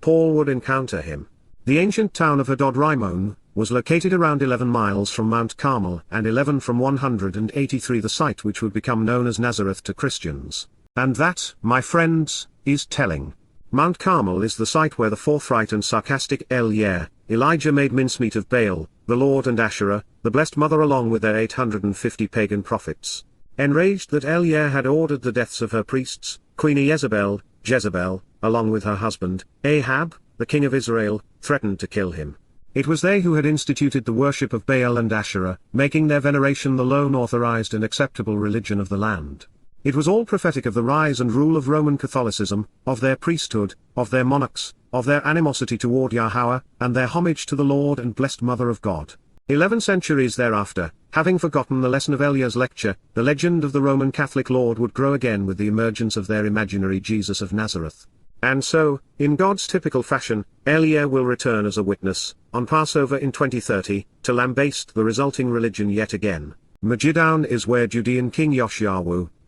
Paul would encounter him. The ancient town of Hadad Rimown was located around 11 miles from Mount Carmel and 11 from 183, the site which would become known as Nazareth to Christians. And that, my friends, is telling. Mount Carmel is the site where the forthright and sarcastic Elijah made mincemeat of Baal, the Lord and Asherah, the blessed mother along with their 850 pagan prophets. Enraged that had ordered the deaths of her priests, Queen Jezebel, along with her husband, Ahab, the king of Israel, threatened to kill him. It was they who had instituted the worship of Baal and Asherah, making their veneration the lone authorized and acceptable religion of the land. It was all prophetic of the rise and rule of Roman Catholicism, of their priesthood, of their monarchs, of their animosity toward Yahowah, and their homage to the Lord and blessed Mother of God. 11 centuries thereafter, having forgotten the lesson of Eliah's lecture, the legend of the Roman Catholic Lord would grow again with the emergence of their imaginary Jesus of Nazareth. And so, in God's typical fashion, Eliah will return as a witness, on Passover in 2030, to lambaste the resulting religion yet again. Shiga'own is where Judean king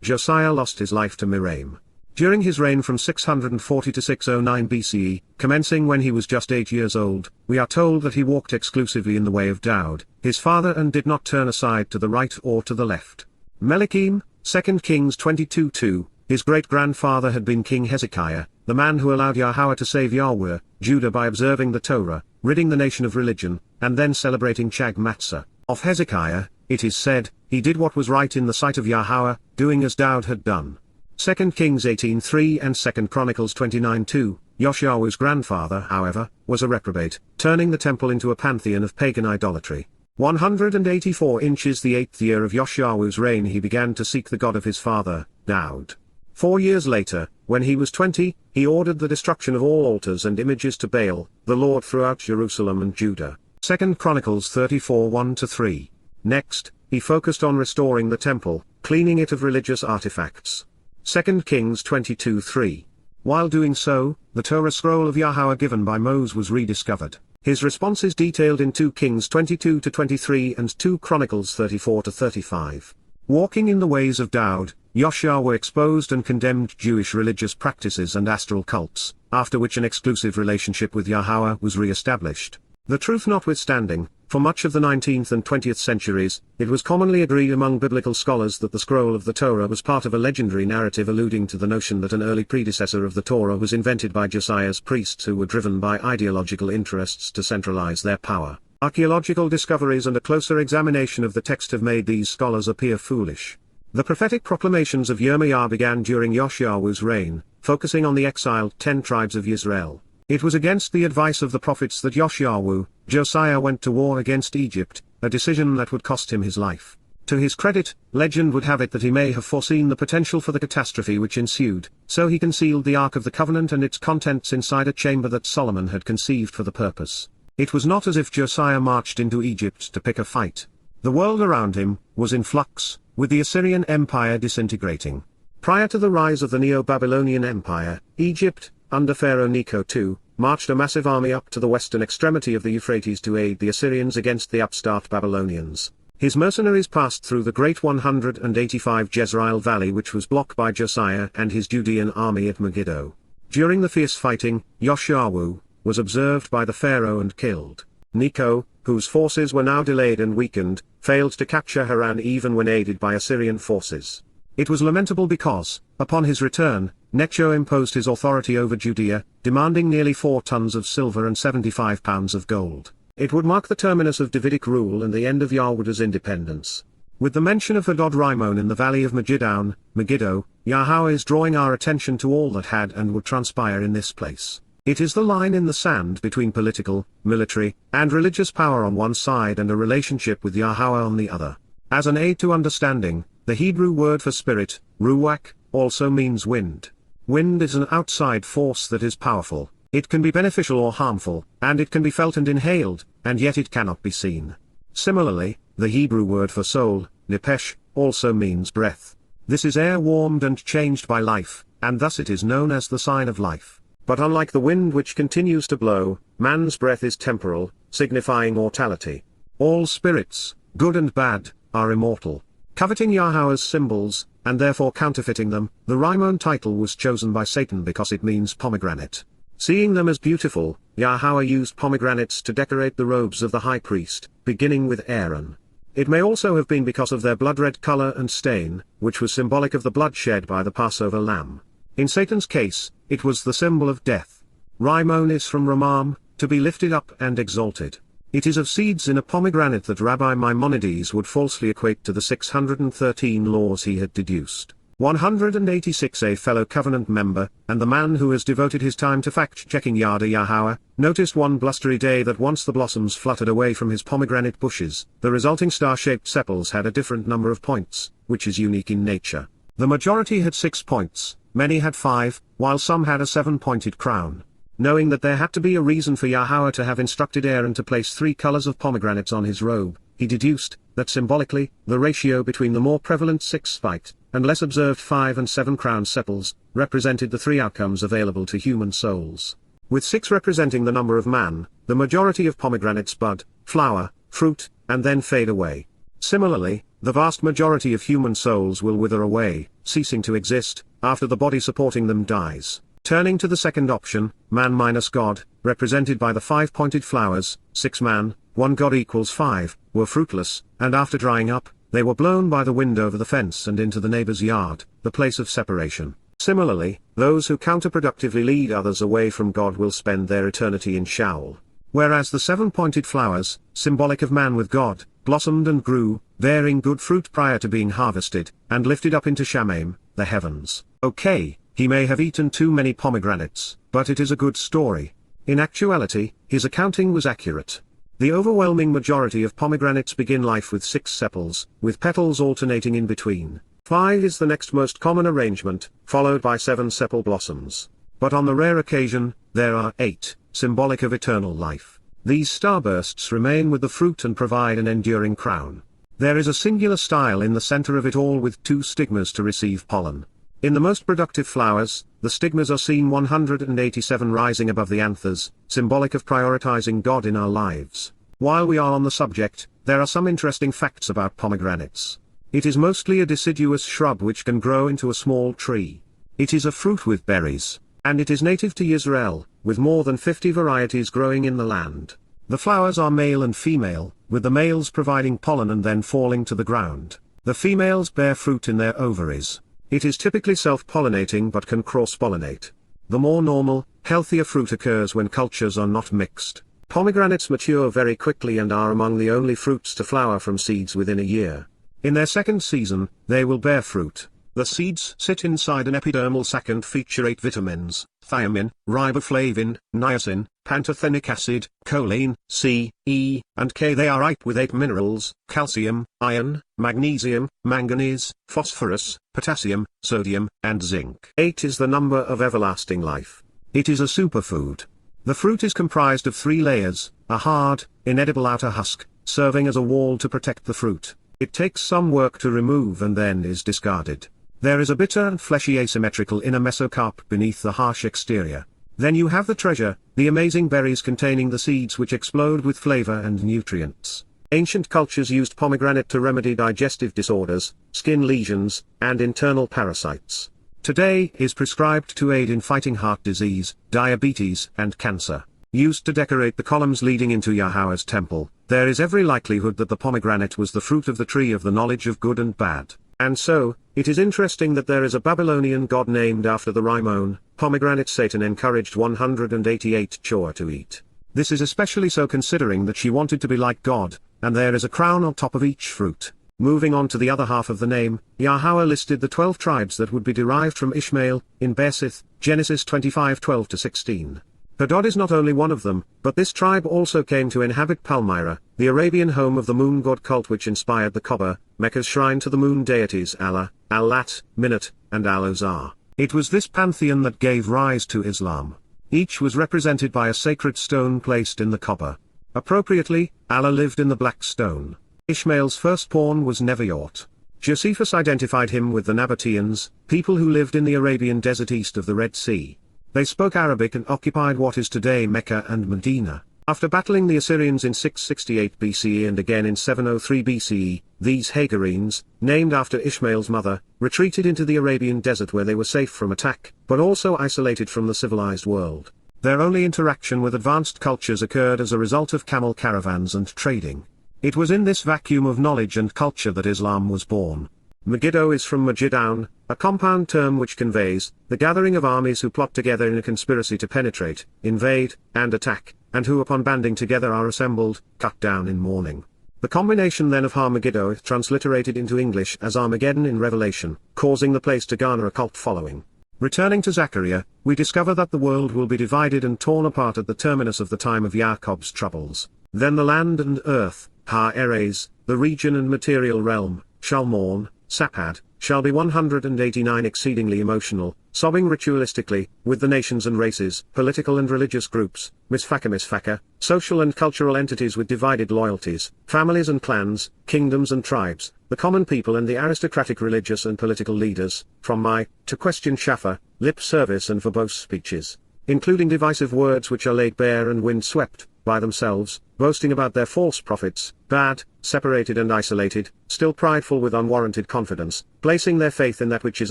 Josiah lost his life to Miriam. During his reign from 640 to 609 BCE, commencing when he was just 8 years old, we are told that he walked exclusively in the way of Dowd, his father, and did not turn aside to the right or to the left. Melachim, 2 Kings 22:2, his great-grandfather had been King Hezekiah, the man who allowed Yahowah to save Yahweh, Judah by observing the Torah, ridding the nation of religion, and then celebrating Chag Matzah. Of Hezekiah, it is said, he did what was right in the sight of Yahowah, doing as Dowd had done. 2 Kings 18:3 and 2 Chronicles 29:2, Yoshiawu's grandfather, however, was a reprobate, turning the temple into a pantheon of pagan idolatry. 184 inches the 8th year of Yoshiawu's reign he began to seek the God of his father, Dowd. 4 years later, when he was 20, he ordered the destruction of all altars and images to Baal, the Lord, throughout Jerusalem and Judah. 2 Chronicles 34:1-3. Next, he focused on restoring the temple, cleaning it of religious artifacts. 2 Kings 22:3. While doing so, the Torah scroll of Yahowah given by Moses was rediscovered. His response is detailed in 2 Kings 22-23 and 2 Chronicles 34-35. Walking in the ways of Dowd, Yoshiawu exposed and condemned Jewish religious practices and astral cults, after which an exclusive relationship with Yahowah was re-established. The truth notwithstanding, for much of the 19th and 20th centuries, it was commonly agreed among biblical scholars that the scroll of the Torah was part of a legendary narrative alluding to the notion that an early predecessor of the Torah was invented by Josiah's priests who were driven by ideological interests to centralize their power. Archaeological discoveries and a closer examination of the text have made these scholars appear foolish. The prophetic proclamations of Yowm Kipurym began during Yoshiawu's reign, focusing on the exiled 10 tribes of Israel. It was against the advice of the prophets that Josiah went to war against Egypt, a decision that would cost him his life. To his credit, legend would have it that he may have foreseen the potential for the catastrophe which ensued, so he concealed the Ark of the Covenant and its contents inside a chamber that Solomon had conceived for the purpose. It was not as if Josiah marched into Egypt to pick a fight. The world around him was in flux, with the Assyrian Empire disintegrating. Prior to the rise of the Neo-Babylonian Empire, Egypt, under Pharaoh Necho II, marched a massive army up to the western extremity of the Euphrates to aid the Assyrians against the upstart Babylonians. His mercenaries passed through the great 185 Jezreel Valley, which was blocked by Josiah and his Judean army at Megiddo. During the fierce fighting, Yoshuahu was observed by the Pharaoh and killed. Necho, whose forces were now delayed and weakened, failed to capture Haran even when aided by Assyrian forces. It was lamentable because, upon his return, Necho imposed his authority over Judea, demanding nearly 4 tons of silver and 75 pounds of gold. It would mark the terminus of Davidic rule and the end of Yahuwdah's independence. With the mention of Hadad Rimown in the valley of Megiddo, Yahweh is drawing our attention to all that had and would transpire in this place. It is the line in the sand between political, military, and religious power on one side and a relationship with Yahweh on the other. As an aid to understanding, the Hebrew word for spirit, ruach, also means wind. Wind is an outside force that is powerful. It can be beneficial or harmful, and it can be felt and inhaled, and yet it cannot be seen. Similarly, the Hebrew word for soul, nepesh, also means breath. This is air warmed and changed by life, and thus it is known as the sign of life. But unlike the wind which continues to blow, man's breath is temporal, signifying mortality. All spirits, good and bad, are immortal. Coveting Yahweh's symbols, and therefore counterfeiting them, the Rimown title was chosen by Satan because it means pomegranate. Seeing them as beautiful, Yahweh used pomegranates to decorate the robes of the high priest, beginning with Aaron. It may also have been because of their blood-red color and stain, which was symbolic of the blood shed by the Passover lamb. In Satan's case, it was the symbol of death. Rimown is from Ramam, to be lifted up and exalted. It is of seeds in a pomegranate that Rabbi Maimonides would falsely equate to the 613 laws he had deduced. 186. A fellow covenant member, and the man who has devoted his time to fact-checking Yada Yahowah, noticed one blustery day that once the blossoms fluttered away from his pomegranate bushes, the resulting star-shaped sepals had a different number of points, which is unique in nature. The majority had 6 points, many had 5, while some had a 7-pointed crown. Knowing that there had to be a reason for Yahweh to have instructed Aaron to place 3 colors of pomegranates on his robe, he deduced that symbolically, the ratio between the more prevalent 6 spiked, and less observed 5 and 7 crown sepals, represented the 3 outcomes available to human souls. With 6 representing the number of man, the majority of pomegranates bud, flower, fruit, and then fade away. Similarly, the vast majority of human souls will wither away, ceasing to exist, after the body supporting them dies. Turning to the second option, man minus God, represented by the 5-pointed flowers, 6 man, 1 God equals 5, were fruitless, and after drying up, they were blown by the wind over the fence and into the neighbor's yard, the place of separation. Similarly, those who counterproductively lead others away from God will spend their eternity in Sheol. Whereas the 7-pointed flowers, symbolic of man with God, blossomed and grew, bearing good fruit prior to being harvested, and lifted up into Shamaim, the heavens. Okay, he may have eaten too many pomegranates, but it is a good story. In actuality, his accounting was accurate. The overwhelming majority of pomegranates begin life with 6 sepals, with petals alternating in between. 5 is the next most common arrangement, followed by 7 sepal blossoms. But on the rare occasion, there are 8, symbolic of eternal life. These starbursts remain with the fruit and provide an enduring crown. There is a singular style in the center of it all with 2 stigmas to receive pollen. In the most productive flowers, the stigmas are seen 187 rising above the anthers, symbolic of prioritizing God in our lives. While we are on the subject, there are some interesting facts about pomegranates. It is mostly a deciduous shrub which can grow into a small tree. It is a fruit with berries, and it is native to Israel, with more than 50 varieties growing in the land. The flowers are male and female, with the males providing pollen and then falling to the ground. The females bear fruit in their ovaries. It is typically self-pollinating but can cross-pollinate. The more normal, healthier fruit occurs when cultures are not mixed. Pomegranates mature very quickly and are among the only fruits to flower from seeds within a year. In their second season, they will bear fruit. The seeds sit inside an epidermal sac and feature 8 vitamins: thiamine, riboflavin, niacin, pantothenic acid, choline, C, E, and K. They are ripe with 8 minerals: calcium, iron, magnesium, manganese, phosphorus, potassium, sodium, and zinc. 8 is the number of everlasting life. It is a superfood. The fruit is comprised of 3 layers, a hard, inedible outer husk, serving as a wall to protect the fruit. It takes some work to remove and then is discarded. There is a bitter and fleshy asymmetrical inner mesocarp beneath the harsh exterior. Then you have the treasure, the amazing berries containing the seeds which explode with flavor and nutrients. Ancient cultures used pomegranate to remedy digestive disorders, skin lesions, and internal parasites. Today is prescribed to aid in fighting heart disease, diabetes, and cancer. Used to decorate the columns leading into Yahweh's temple, there is every likelihood that the pomegranate was the fruit of the tree of the knowledge of good and bad. And so, it is interesting that there is a Babylonian god named after the Rimown, pomegranate Satan encouraged 188 Towrah to eat. This is especially so considering that she wanted to be like God, and there is a crown on top of each fruit. Moving on to the other half of the name, Yahowah listed the 12 tribes that would be derived from Ishmael, in Bersith, Genesis 25:12-16. Hadad is not only one of them, but this tribe also came to inhabit Palmyra, the Arabian home of the moon god cult which inspired the Kaaba, Mecca's shrine to the moon deities Allah, Al-Lat, Minat, and Al-Uzza. It was this pantheon that gave rise to Islam. Each was represented by a sacred stone placed in the Kaaba. Appropriately, Allah lived in the black stone. Ishmael's firstborn was Nebaioth. Josephus identified him with the Nabateans, people who lived in the Arabian desert east of the Red Sea. They spoke Arabic and occupied what is today Mecca and Medina. After battling the Assyrians in 668 BCE and again in 703 BCE, these Hagarenes, named after Ishmael's mother, retreated into the Arabian desert where they were safe from attack, but also isolated from the civilized world. Their only interaction with advanced cultures occurred as a result of camel caravans and trading. It was in this vacuum of knowledge and culture that Islam was born. Megiddo is from Magiddown, a compound term which conveys the gathering of armies who plot together in a conspiracy to penetrate, invade, and attack, and who upon banding together are assembled, cut down in mourning. The combination then of Har Megiddo is transliterated into English as Armageddon in Revelation, causing the place to garner a cult following. Returning to Zechariah, we discover that the world will be divided and torn apart at the terminus of the time of Jacob's troubles. Then the land and earth, Ha Eres, the region and material realm, shall mourn. Sapad, shall be 189 exceedingly emotional, sobbing ritualistically, with the nations and races, political and religious groups, misfaka, social and cultural entities with divided loyalties, families and clans, kingdoms and tribes, the common people and the aristocratic religious and political leaders, from to question Shafa, lip service and verbose speeches, including divisive words which are laid bare and wind-swept, by themselves, boasting about their false prophets, bad, separated and isolated, still prideful with unwarranted confidence, placing their faith in that which is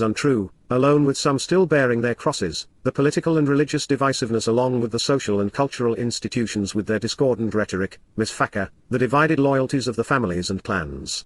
untrue, alone with some still bearing their crosses, the political and religious divisiveness along with the social and cultural institutions with their discordant rhetoric, misfaka, the divided loyalties of the families and clans.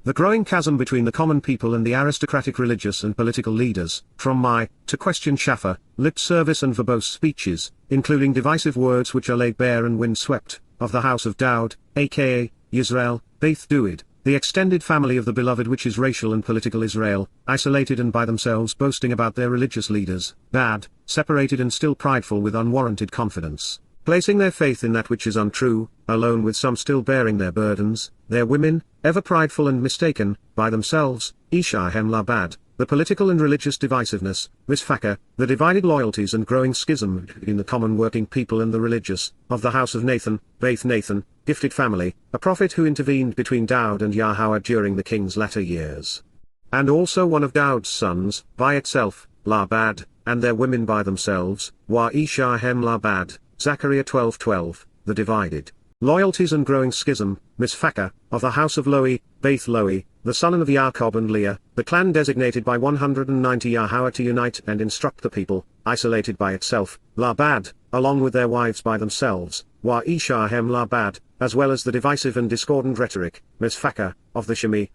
The growing chasm between the common people and the aristocratic religious and political leaders, from to question Shafa, lip service and verbose speeches, including divisive words which are laid bare and wind-swept, of the house of Dowd, aka, Yisrael, Beth Dewid, the extended family of the beloved which is racial and political Israel, isolated and by themselves boasting about their religious leaders, bad, separated and still prideful with unwarranted confidence, placing their faith in that which is untrue, alone with some still bearing their burdens, their women, ever prideful and mistaken, by themselves, Ishahem Labad, the political and religious divisiveness, misfaka, the divided loyalties and growing schism between the common working people and the religious, of the house of Nathan, Beth Nathan, gifted family, a prophet who intervened between Dowd and Yahowah during the king's latter years. And also one of Dowd's sons, by itself, Labad, and their women by themselves, Wa Ishahem Labad, Zechariah 12:12, the divided loyalties and growing schism, misfaka, of the house of Loe, Beth Loe, the son of Jacob and Leah, the clan designated by 190 Yahowah to unite and instruct the people, isolated by itself, Labad, along with their wives by themselves, Wa Ishahem Labad, as well as the divisive and discordant rhetoric, misfaka, of the Shimei,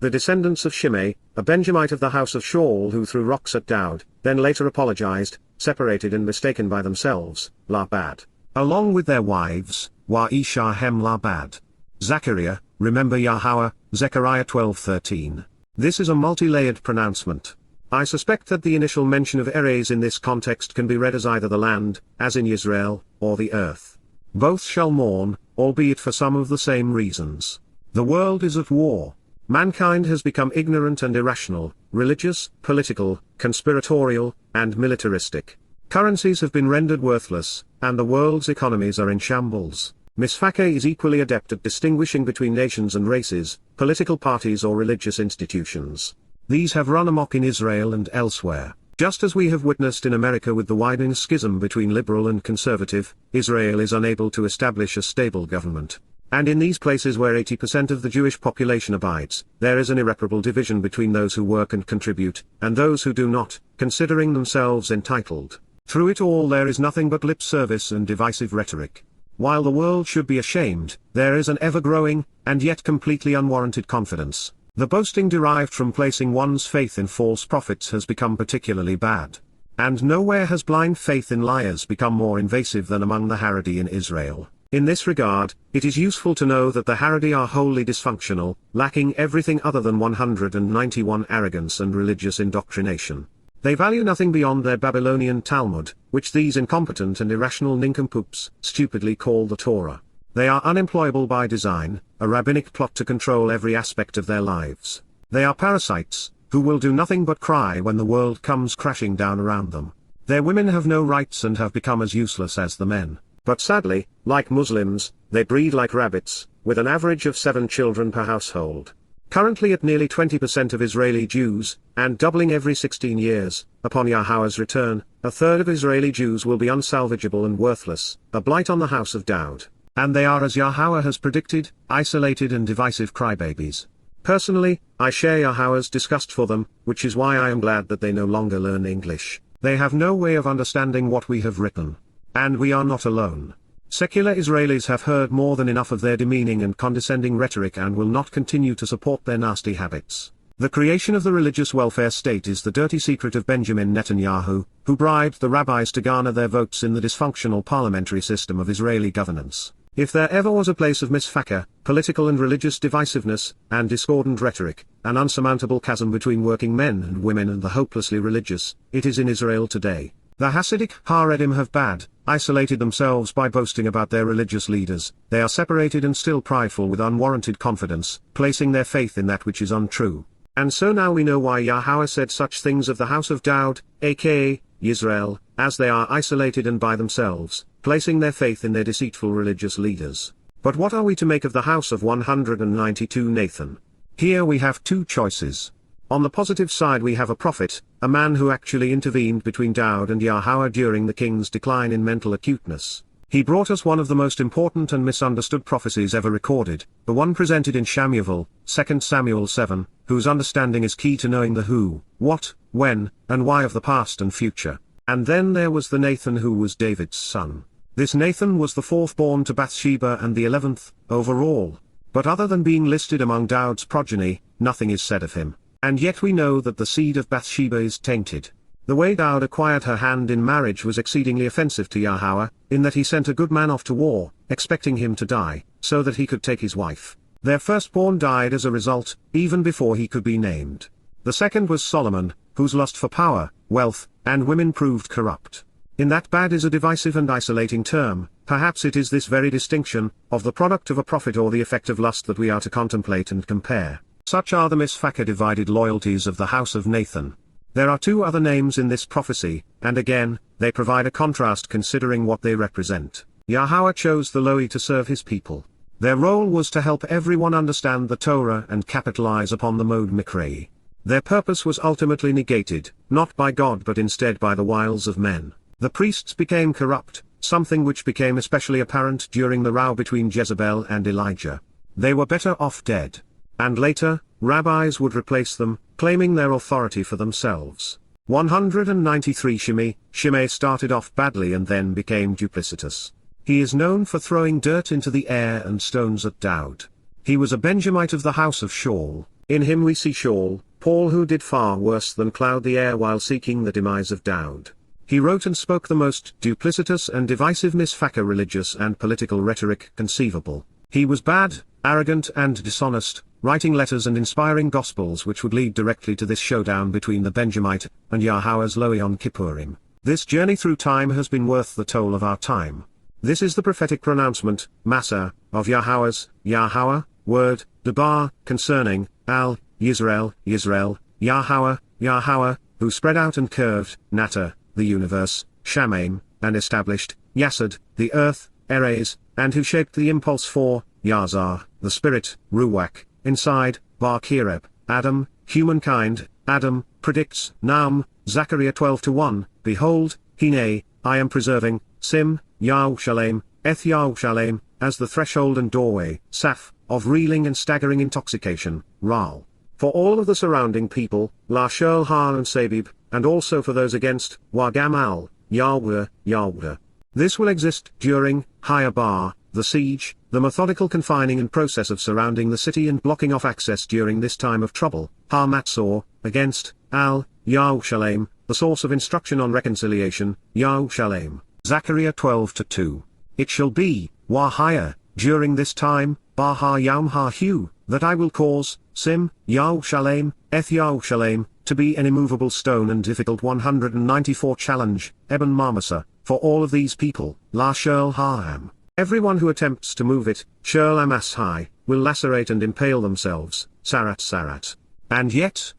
the descendants of Shimei, a Benjamite of the house of Shaul who threw rocks at Dowd, then later apologized, separated and mistaken by themselves, Labad, along with their wives, Wa Ishahem Labad. Zechariah, remember Yahowah, Zechariah 12:13. This is a multi-layered pronouncement. I suspect that the initial mention of Eres in this context can be read as either the land, as in Israel, or the earth. Both shall mourn, albeit for some of the same reasons. The world is at war. Mankind has become ignorant and irrational, religious, political, conspiratorial, and militaristic. Currencies have been rendered worthless, and the world's economies are in shambles. Misfaka is equally adept at distinguishing between nations and races, political parties or religious institutions. These have run amok in Israel and elsewhere. Just as we have witnessed in America with the widening schism between liberal and conservative, Israel is unable to establish a stable government. And in these places where 80% of the Jewish population abides, there is an irreparable division between those who work and contribute, and those who do not, considering themselves entitled. Through it all there is nothing but lip service and divisive rhetoric. While the world should be ashamed, there is an ever-growing, and yet completely unwarranted confidence. The boasting derived from placing one's faith in false prophets has become particularly bad. And nowhere has blind faith in liars become more invasive than among the Haredi in Israel. In this regard, it is useful to know that the Haredi are wholly dysfunctional, lacking everything other than 191 arrogance and religious indoctrination. They value nothing beyond their Babylonian Talmud, which these incompetent and irrational nincompoops stupidly call the Torah. They are unemployable by design, a rabbinic plot to control every aspect of their lives. They are parasites, who will do nothing but cry when the world comes crashing down around them. Their women have no rights and have become as useless as the men. But sadly, like Muslims, they breed like rabbits, with an average of 7 children per household. Currently at nearly 20% of Israeli Jews, and doubling every 16 years, upon Yahweh's return, a third of Israeli Jews will be unsalvageable and worthless, a blight on the house of Dowd. And they are, as Yahweh has predicted, isolated and divisive crybabies. Personally, I share Yahweh's disgust for them, which is why I am glad that they no longer learn English. They have no way of understanding what we have written. And we are not alone. Secular Israelis have heard more than enough of their demeaning and condescending rhetoric and will not continue to support their nasty habits. The creation of the religious welfare state is the dirty secret of Benjamin Netanyahu, who bribed the rabbis to garner their votes in the dysfunctional parliamentary system of Israeli governance. If there ever was a place of misfaka, political and religious divisiveness, and discordant rhetoric, an unsurmountable chasm between working men and women and the hopelessly religious, it is in Israel today. The Hasidic Haredim have isolated themselves by boasting about their religious leaders. They are separated and still prideful with unwarranted confidence, placing their faith in that which is untrue. And so now we know why Yahweh said such things of the house of Dowd, aka Israel, as they are isolated and by themselves, placing their faith in their deceitful religious leaders. But what are we to make of the house of 192 Nathan? Here we have two choices. On the positive side we have a prophet, a man who actually intervened between Dowd and Yahweh during the king's decline in mental acuteness. He brought us one of the most important and misunderstood prophecies ever recorded, the one presented in Shamuel, 2 Samuel 7, whose understanding is key to knowing the who, what, when, and why of the past and future. And then there was the Nathan who was David's son. This Nathan was the fourth born to Bathsheba and the 11th, overall. But other than being listed among Dowd's progeny, nothing is said of him. And yet we know that the seed of Bathsheba is tainted. The way Dowd acquired her hand in marriage was exceedingly offensive to Yahweh, in that he sent a good man off to war, expecting him to die, so that he could take his wife. Their firstborn died as a result, even before he could be named. The second was Solomon, whose lust for power, wealth, and women proved corrupt. In that bad is a divisive and isolating term. Perhaps it is this very distinction, of the product of a prophet or the effect of lust, that we are to contemplate and compare. Such are the misfaka divided loyalties of the house of Nathan. There are two other names in this prophecy, and again, they provide a contrast considering what they represent. Yahweh chose the lowly to serve his people. Their role was to help everyone understand the Torah and capitalize upon the Mow'ed Mikra. Their purpose was ultimately negated, not by God but instead by the wiles of men. The priests became corrupt, something which became especially apparent during the row between Jezebel and Elijah. They were better off dead. And later, rabbis would replace them, claiming their authority for themselves. 193 Shimei started off badly and then became duplicitous. He is known for throwing dirt into the air and stones at Dowd. He was a Benjamite of the house of Shaul. In him we see Shaul, Paul, who did far worse than cloud the air while seeking the demise of Dowd. He wrote and spoke the most duplicitous and divisive misfaka religious and political rhetoric conceivable. He was bad, arrogant and dishonest, writing letters and inspiring gospels which would lead directly to this showdown between the Benjamite and Yahweh's Yowm Kipurym. This journey through time has been worth the toll of our time. This is the prophetic pronouncement, Massa, of Yahweh's, Yahweh, word, Debar, concerning, Yisrael, Yahweh, who spread out and curved, Nata, the universe, Shamaim, and established, Yasad, the earth, Erez, and who shaped the impulse for, Yazar, the spirit, Ruach, inside, Bar Kireb, Adam, humankind, Adam, predicts, Naam, Zechariah 12:1, Behold, Hine, I am preserving, Sim, Yaruwshalaim, Yaruwshalaim, as the threshold and doorway, Saf, of reeling and staggering intoxication, Ral. For all of the surrounding people, La Shul Har and Sabib, and also for those against, Wagamal, Yahuwdah. This will exist during, Hayabar, the siege, the methodical confining and process of surrounding the city and blocking off access during this time of trouble, Har Matzor, against, Yaruwshalaim, the source of instruction on reconciliation, Yaruwshalaim. Zechariah 12:2. It shall be, Wahaya, during this time, Bahar Yowm Ha-Hu, that I will cause, Sim, Yaruwshalaim, Yaruwshalaim, to be an immovable stone and difficult 194 challenge, Eben Marmasa, for all of these people, La Shul Ha'am. Everyone who attempts to move it, Shul Amashai, will lacerate and impale themselves, Sarat. And yet,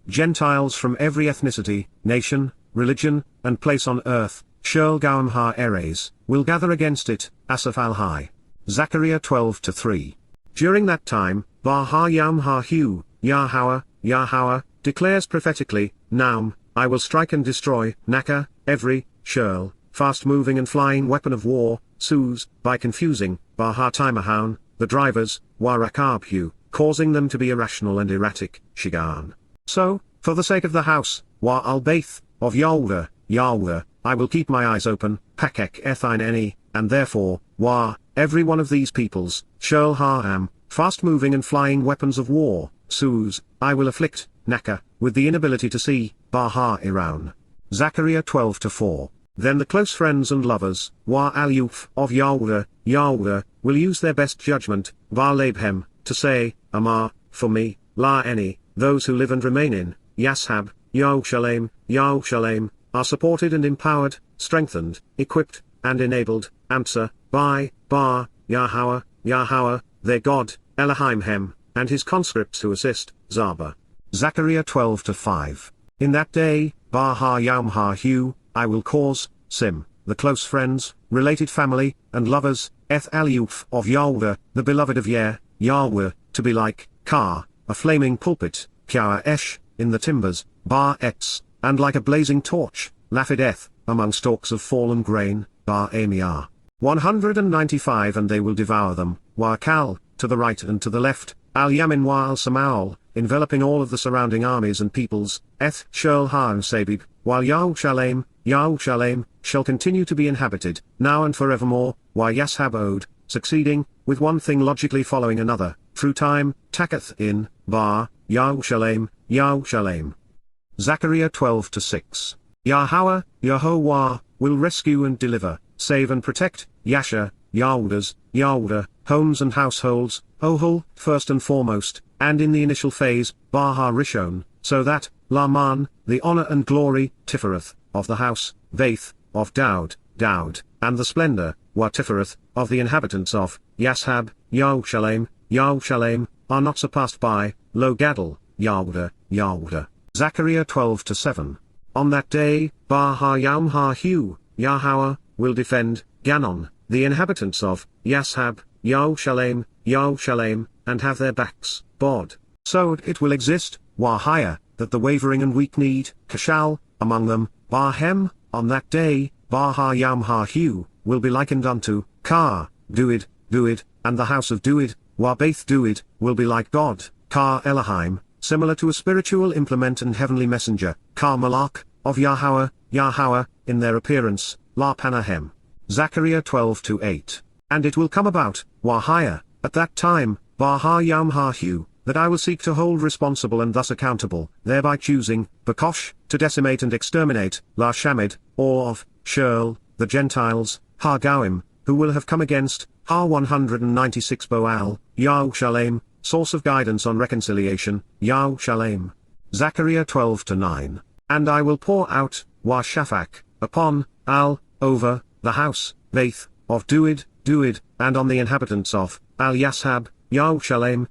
Gentiles from every ethnicity, nation, religion, and place on earth, Shul Gawam Ha-Eres, will gather against it, Asaph al-Hai. Zechariah 12:3. During that time, Bahar Yowm Ha-Hu, Yahowah, declares prophetically, Naum, I will strike and destroy, Naka, every, Shul, fast-moving and flying weapon of war, Suz, by confusing, Bahar Timahown, the drivers, Warakabhu, causing them to be irrational and erratic, shiga'own. So, for the sake of the house, albeit, of Yahuwdah, I will keep my eyes open, Pakek Ethine, and therefore, every one of these peoples, Shul Ha'am, fast-moving and flying weapons of war, Suz, I will afflict, Naka, with the inability to see, Bahar Iraun. Zechariah 12:4. Then the close friends and lovers, al-Yuf of Yahuwdah, will use their best judgment, Labhem, to say, Amar, for me, La Eni, those who live and remain in, Yashab, Yaruwshalaim, are supported and empowered, strengthened, equipped, and enabled, Amsa, by, Yahowah, their God, Elohim Hem, and his conscripts who assist, Zaba. Zechariah 12:5. In that day, Bahar Yowm Ha-Hu, I will cause, Sim, the close friends, related family, and lovers, al-Yuf of Yahuwdah, the beloved of Yahweh, to be like, Kar, a flaming pulpit, Kya Esh, in the timbers, Bar Etz, and like a blazing torch, Laphideth, among stalks of fallen grain, Bar Amiah. 195 And they will devour them, Kal, to the right and to the left, Al-Yamin Samaul, enveloping all of the surrounding armies and peoples, Shul Har and Sabib, while Yaruwshalaim, shall continue to be inhabited, now and forevermore, Yashabod, succeeding, with one thing logically following another, through time, taketh in, Yaruwshalaim. Zechariah 12:6. Yahuwah, will rescue and deliver, save and protect, Yahuwdah, homes and households, Ohul, first and foremost, and in the initial phase, Bahar Rishon, so that, Laman, the honor and glory, Tifereth, of the house, Vaith, of Dowd, and the splendor, Tifereth, of the inhabitants of, Yashab, Yaruwshalaim, are not surpassed by, Lo Gadol, Yahuwdah. Zechariah 12:7. On that day, Bahar Yowm Ha-Hu, Yahowah, will defend, Ganon, the inhabitants of, Yashab, Yaruwshalaim, and have their backs, Bod. So it will exist, Wahaya, that the wavering and weak-kneed, Kashal, among them, Barhem, on that day, Bahar Yowm Ha-Hu, will be likened unto, Kar, Dowd, and the house of Dowd, Wabaith Dowd, will be like God, Kar Elohim, similar to a spiritual implement and heavenly messenger, Kar Malach, of Yahowah, in their appearance, La Panahem. Zechariah 12:8. And it will come about, Wahaya, at that time, Bahar Yowm Ha-Hu, that I will seek to hold responsible and thus accountable, thereby choosing, Bakosh, to decimate and exterminate, La Shamed, or of, Shul, the Gentiles, Har Gawim, who will have come against, Har 196 Boal, Yaruwshalaim, source of guidance on reconciliation, Yaruwshalaim. Zechariah 12:9. And I will pour out, Shafak, upon, over, the house, Vaith, of Dowd, and on the inhabitants of, Yashab, Yaruwshalaim,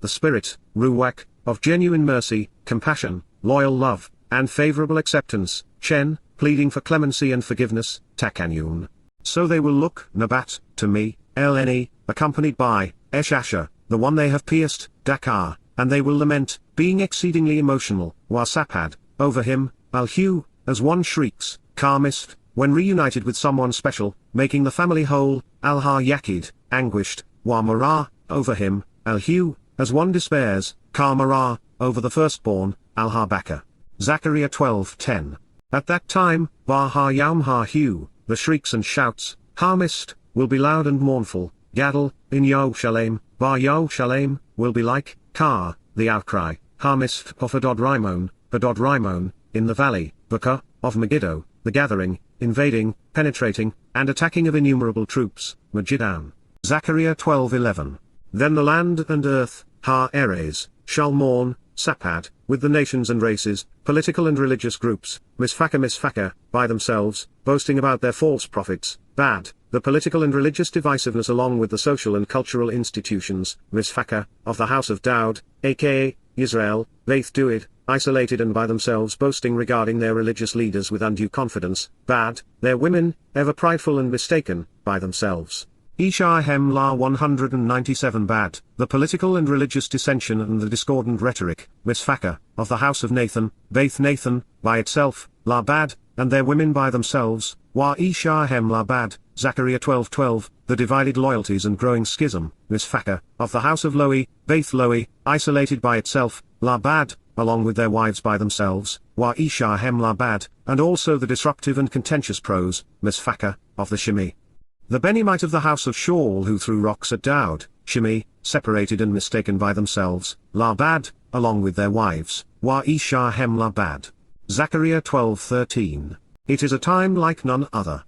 the spirit, Ruach, of genuine mercy, compassion, loyal love, and favorable acceptance, Chen, pleading for clemency and forgiveness, Takanyun. So they will look, Nabat, to me, Eleni, accompanied by, Eshasha, the one they have pierced, Dakar, and they will lament, being exceedingly emotional, Wasapad, over him, Al-Hu, as one shrieks, calmest, when reunited with someone special, making the family whole, Al-Har Yakid, anguished, Wa Marah, over him, Al-Hu, as one despairs, Ka Marah, over the firstborn, Al-Har Baka. Zechariah 12:10. At that time, Ba-Ha Yowm Ha-Hu, the shrieks and shouts, harmist, will be loud and mournful, Gadol, in Yaruwshalaim, Yaruwshalaim, will be like, Ka, the outcry, harmist of Hadad Rimown, in the valley, Baka, of Megiddo, the gathering, invading, penetrating, and attacking of innumerable troops, Megiddo. Zechariah 12:11. Then the land and earth, Ha Eres, shall mourn, Sapad, with the nations and races, political and religious groups, Misfaka by themselves, boasting about their false prophets, Bad, the political and religious divisiveness along with the social and cultural institutions, Misfaka, of the house of Dowd, aka, Israel, Beth Dewed, isolated and by themselves boasting regarding their religious leaders with undue confidence, Bad, their women, ever prideful and mistaken, by themselves. Ishahem La 197 Bad, the political and religious dissension and the discordant rhetoric, Misfaka, of the house of Nathan, Beth Nathan, by itself, La Bad, and their women by themselves, Wa Ishahem La Bad, Zechariah 12:12, the divided loyalties and growing schism, Misfaka, of the house of Loe, Beth Loe, isolated by itself, La Bad, along with their wives by themselves, Wa Ishahem La Bad, and also the disruptive and contentious prose, Misfaka, of the Shimi. The Benimite of the house of Shaul who threw rocks at Dowd, Shimi, separated and mistaken by themselves, La Bad, along with their wives, Wa Ishahem La Bad. Zechariah 12:13. It is a time like none other.